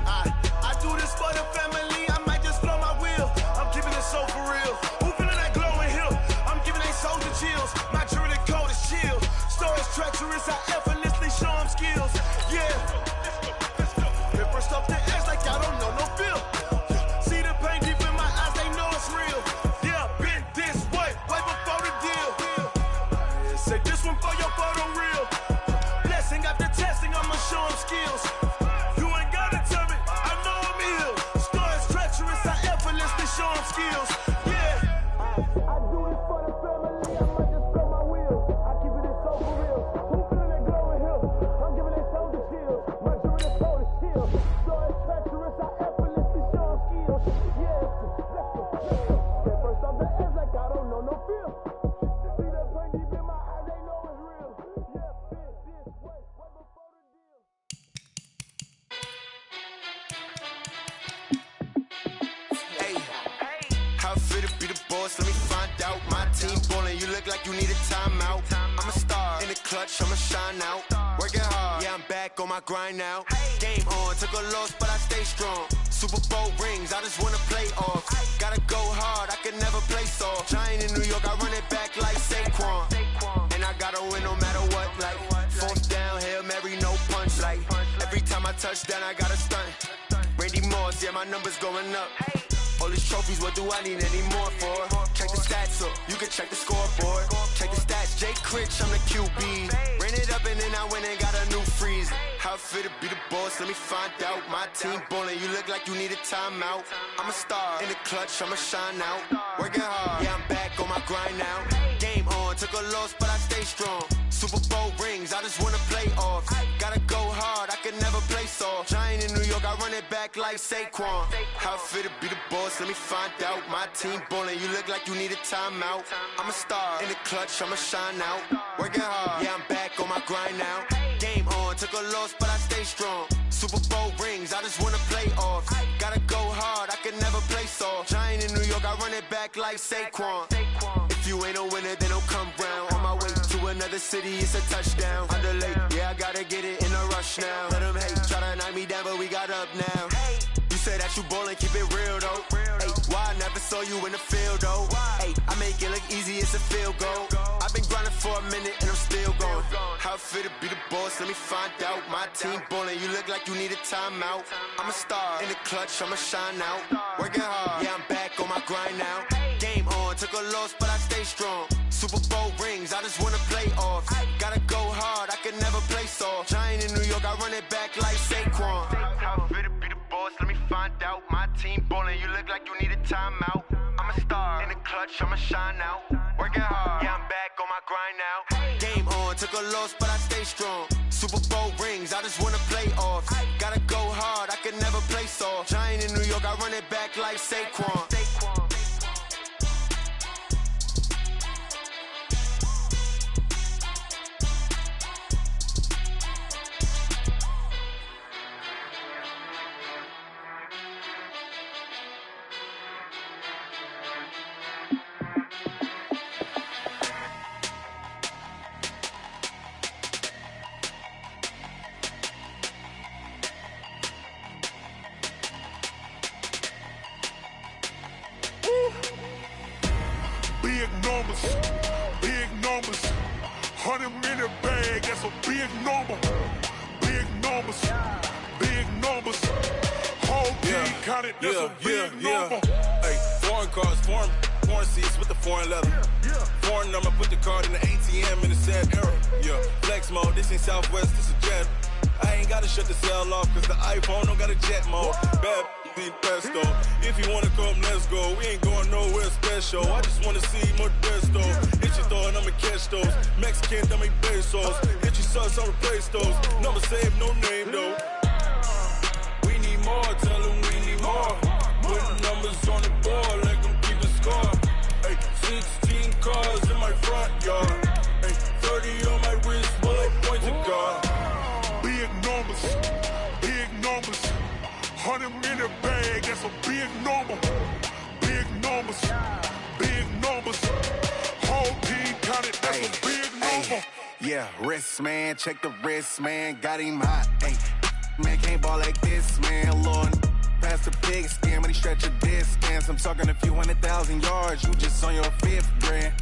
I do this for the family, I might just blow my wheel. I'm keeping it so for real. Who feeling that glowing hill? I'm giving they soldier chills. My jewelry code is chill. Stories treacherous, I effortlessly show them skills. Yeah. Hit first off the edge like I don't know no feel. See the pain deep in my eyes, they know it's real. Yeah, been this way before the deal. Say this one for your photo reel. Blessing after testing, I'ma show them skills. You ain't gotta tell me, I know I'm ill. Stories treacherous, I effortlessly show them skills. Yeah. I do this for the family, I might just blow my wheel. I keep it so for real. Who feeling that glowing hill? I'm giving they soldier chills. My jewelry code is chill. Stories treacherous, I effortlessly show them skills. Yeah. Let's go. Get first off the edge like I don't know no feel. See that pain deep in my eyes, they know it's real. Yeah, been this way before the deal. Hey, how fit to be the boss? Let me find out. My team ballin', you look like you need a timeout. I'm a star in the clutch, I'ma shine out. Working hard, yeah, I'm back on my grind now. Game on, took a loss, but I stay strong. Super Bowl rings, I just wanna play off. Gotta go hard, I can never play soft. Giant in New York, I run it back like Saquon. And I gotta win no matter what, like fourth down, Hail Mary, no punch. Like every time I touch down, I gotta stunt. Randy Moss, yeah, my numbers going up. All these trophies, what do I need any more for? Check the stats up, you can check the scoreboard. Check the stats, Jay Critch, I'm the QB. Ran it up and then I went and got a new freeze. How fit to be the boss, let me find out. My team ballin', you look like you need a timeout. I'm a star in the clutch, I'ma shine out. Working hard, yeah, I'm back on my grind now. Game on, took a loss, but I stay strong. Super Bowl rings, I just wanna play off. Gotta go hard, I can never play soft. Giant in New York, I run it back like Saquon. How fit to be the boss, let me find out. My team ballin', you look like you need a timeout. I'm a star in the clutch, I'ma shine out. Working hard, yeah, I'm back on my grind now. Game on, took a loss, but I stay strong. Super Bowl rings, I just wanna play off. Gotta go hard, I can never play soft. Giant in New York, I run it back like Saquon. If you ain't a winner, then don't come round. On my way to another city, it's a touchdown. Underlay, yeah, I gotta get it in a rush now. Let them hate, try to knock me down, but we got up now. You say that you ballin', keep it real though. Hey, why I never saw you in the field though? Hey, I make it look easy, it's a field goal. I've been grinding for a minute and I'm still going. How fit to be the boss, let me find out. My team ballin', you look like you need a timeout. I'm a star in the clutch, I'ma shine out. Working hard, yeah, I'm back on my grind now. Game on, took a loss, but I stay strong. Super Bowl rings, I just wanna play off. Gotta go hard, I can never play soft. Giant in New York, I run it back like Saquon. How fit to be the boss, let me find out. My team ballin', you look like you need a timeout. I'm a star in the clutch, I'ma shine out. Working hard, yeah, I'm back on my grind now. Game on, took a loss, but I stay strong. Super Bowl rings, I just wanna play off. Gotta go hard, I can never play soft. Giant in New York, I run it back like Saquon. Big numbers, 100 minute bag, that's a big number. Big numbers, whole team counted, that's a big number. Hey, foreign cars, foreign seats with the foreign leather. Foreign number, put the card in the ATM in the sad era. Yeah, flex mode, this ain't Southwest, this a jet. I ain't gotta shut the cell off, cause the iPhone don't got a jet mode. Bad need pesto. If you wanna come, let's go. We ain't going nowhere special. I just wanna see Modesto. Hit your throw and I'ma catch those. Mexican, I make pesos. Hit your sauce, I'll replace those. Number saved, no name though. We need more, tell them we need more. Put numbers on the board, let them keep a score. numbers, big numbers. 100-minute bag, that's a big number. Big numbers, big numbers. Whole team counted, that's a big number. Yeah, wrist man, check the wrist man, got him hot. Ay, man can't ball like this, man. Lord, past the big skin, when he stretch a distance. I'm talking a few 100,000 yards, you just on your 5th grand.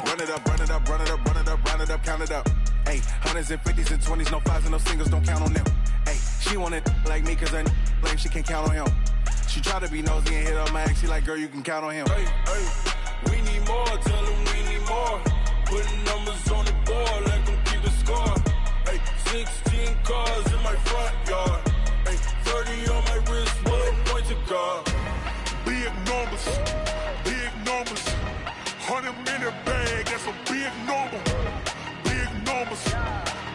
Run it up, run it up, run it up, run it up, run it up, count it up. Ay, 100s and 50s and 20s, no 5s and no singles, don't count on them. Ay, she want it like me, cause her lame, she can't count on him. She try to be nosy and hit up my ex, she like, girl, you can count on him. Hey, we need more, tell them we need more. Putting numbers on the board, let them keep the score. Hey, 16 cars in my front yard. Hey, 30 on my wrist, bullet point to God. Big numbers, big numbers. 100-minute bag, that's a big number. Big numbers,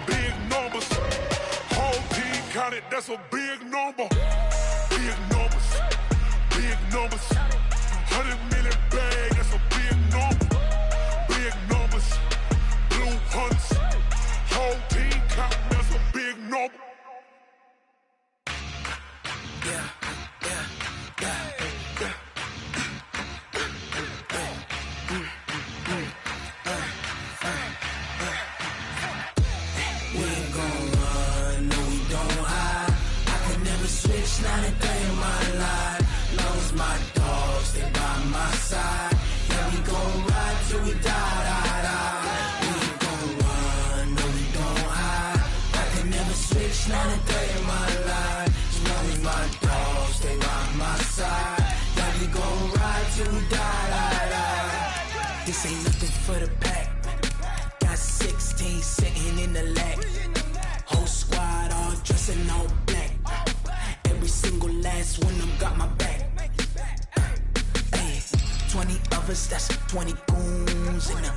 big numbers. Whole team counted, that's a big number. Big numbers, big numbers. 100-minute bag, that's a big number. Big numbers, blue hunts. Whole team counting, that's a big number. Yeah. Not a day in my life. Long as my dogs stay by my side. Yeah, we gon' ride till we die. We ain't gon' run, no, we don't hide. I can never switch, not a day in my life. As long as my dogs stay by my side. Yeah, we gon' ride till we die. This ain't nothing for the pack. Got 16 sitting in the lap. Whole squad all dressing all black. Every single last one of them got my back. Ay, 20 of us, that's 20 goons in the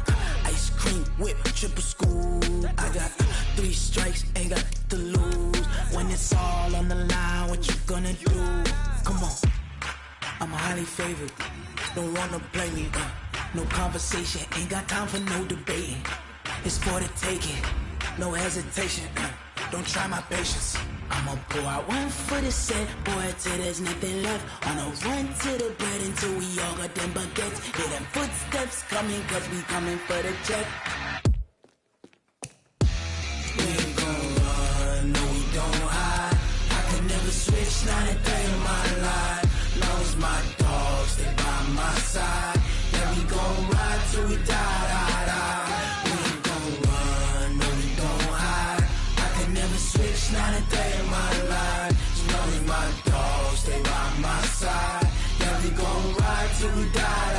ice cream whip, triple scoop. I got 3 strikes, ain't got to lose. When it's all on the line, what you gonna do? Come on, I'm highly favored. Don't wanna play me, no conversation, ain't got time for no debating. It's for the taking, no hesitation. Don't try my patience. I'ma pour out one for the set, boy, till there's nothing left. On a run to the bread until we all got them baguettes. Hear them footsteps coming, cause we coming for the check. We ain't gon' run, no, we don't hide. I can never switch, not a day in my life. Long as my dogs stay by my side. Yeah, we gon' ride till we die. We ain't gon' run, no, we don't hide. I can never switch, not a day in my life. As long as my dogs stay by my side. Yeah, we gon' ride till we die.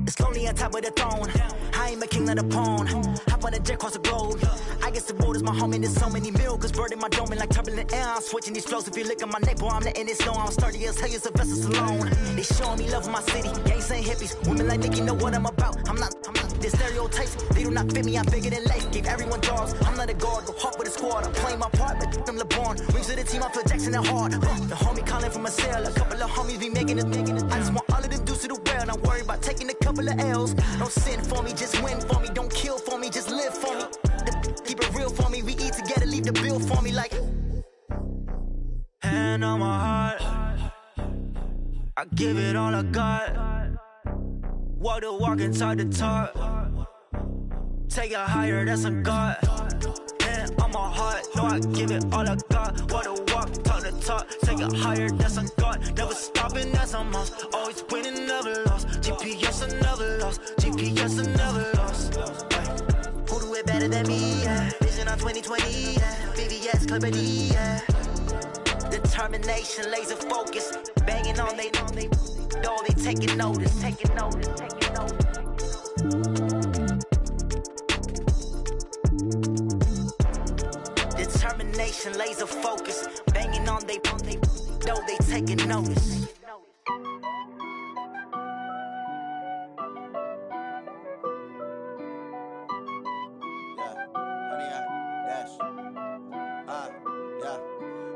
It's lonely on top of the throne. I ain't a king of the pawn. Hop on a jet across the globe. I guess the road is my home and there's so many milkers bird in my dome and like turbulent air. I'm switching these flows. If you look at my neck, boy, I'm letting it snow. I'm sturdy as hell, a vessel alone. They showing me love in my city. Gang saying hippies. Women like Nicki know what I'm about. I'm not. Their stereotypes, they do not fit me. I'm bigger than life. Gave everyone dogs. I'm not a guard. Go hard with a squad. I'm playing my part, but them LeBron. Rings to the team. I feel Jackson and hard. The homie calling from a cell. A couple of homies be making it. I just want all of them dudes to the well. Not worry about taking a couple of L's. Don't sin for me, just win for me. Don't kill for me, just live for me. Keep it real for me. We eat together, leave the bill for me like. Hand on my heart, I give it all I got. Walk the walk and talk the talk. Take it higher, that's a God. Hand on my heart, no, I give it all I got. Walk the walk, talk the talk. Take it higher, that's a God. Never stopping, that's a must. Always winning, never lost. GPS, I never lost. GPS, I never lost. Who do it better than me? Yeah. Vision on 2020. Yeah. VVS, Clarity. Yeah. Determination, laser focus. Banging on they door, they taking notice. Determination, laser focus. Banging on they door, they taking notice.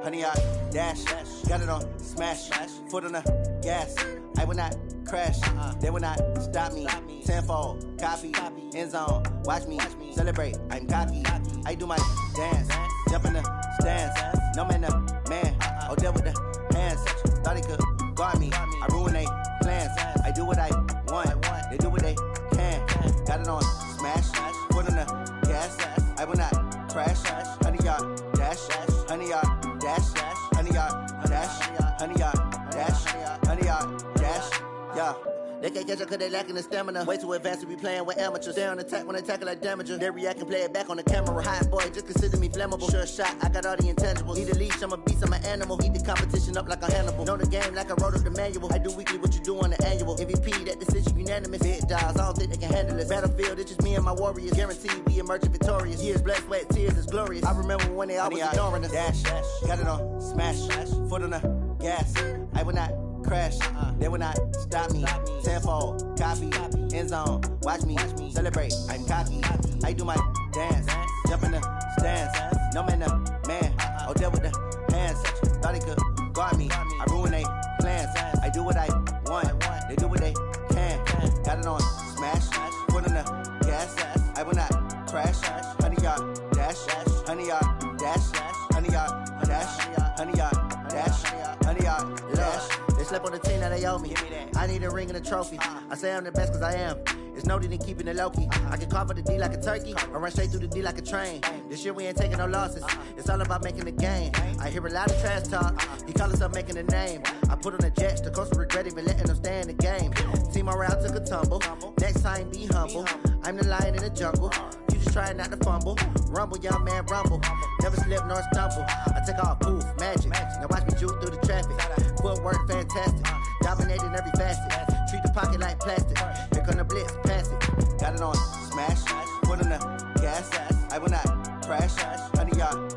honey, I dash. Got it on smash. Foot on the gas. I will not crash. They will not stop me. Tenfold, copy, end zone. Watch me celebrate. I'm cocky. I do my dance. Jump in the stands. No man, the man. Oh, deal with the hands. Thought he could guard me. I ruin they plans. I do what I want. They do what they can. Got it on smash. Foot on the gas. I will not crash. Honey, y'all dash. Honey, y'all dash. Honey, y'all dash. Honey, y'all dash. Honey, y'all dash. Yeah. They can't catch up cause they lacking the stamina. Way too advanced to be playing with amateurs. Stay on attack when they tackle like damager. They react and play it back on the camera. Hot boy, just consider me flammable. Sure shot, I got all the intangibles. Need a leash, I'm a beast, I'm an animal. Eat the competition up like a Hannibal. Know the game like I wrote up the manual. I do weekly what you do on the annual. MVP, that decision unanimous. Big dogs, I don't think they can handle this. Battlefield, it's just me and my warriors. Guaranteed we emerge victorious. Years, blood, sweat, tears, is glorious. I remember when they always ignoring us. Dash, got it on smash. Foot on the gas. I will not crash. They will not stop me. Tenfold, copy, end zone. Watch me celebrate. I'm cocky. I do my dance. Jump in the stands. No man, the man. Oh, deal with the hands. Thought he could guard me. I ruin they plans. I do what I want. They do what they can. Got it on smash. Foot on the gas. I will not crash. Honey, y'all dash. Honey, y'all dash. Honey, y'all dash. Honey, y'all dash. Honey, y'all dash. They slept on the team that they owe me. I need a ring and a trophy. I say I'm the best cause I am. It's no need in keeping it low-key. I can carve up the D like a turkey or run straight through the D like a train. This year we ain't taking no losses. It's all about making the game. I hear a lot of trash talk. He call himself making a name. I put on the Jets. The coach will regret even letting them stay in the game. Team morale took a tumble. Next time be humble. I'm the lion in the jungle. You just trying not to fumble. Rumble, young man, rumble. Never slip nor stumble. I take off, poof, magic. Now watch me juke through the traffic. Footwork fantastic. Dominating every facet. Treat the pocket like plastic. Here come the blitz, pass it. Got it on smash. Put on the gas. I will not crash. Honey, y'all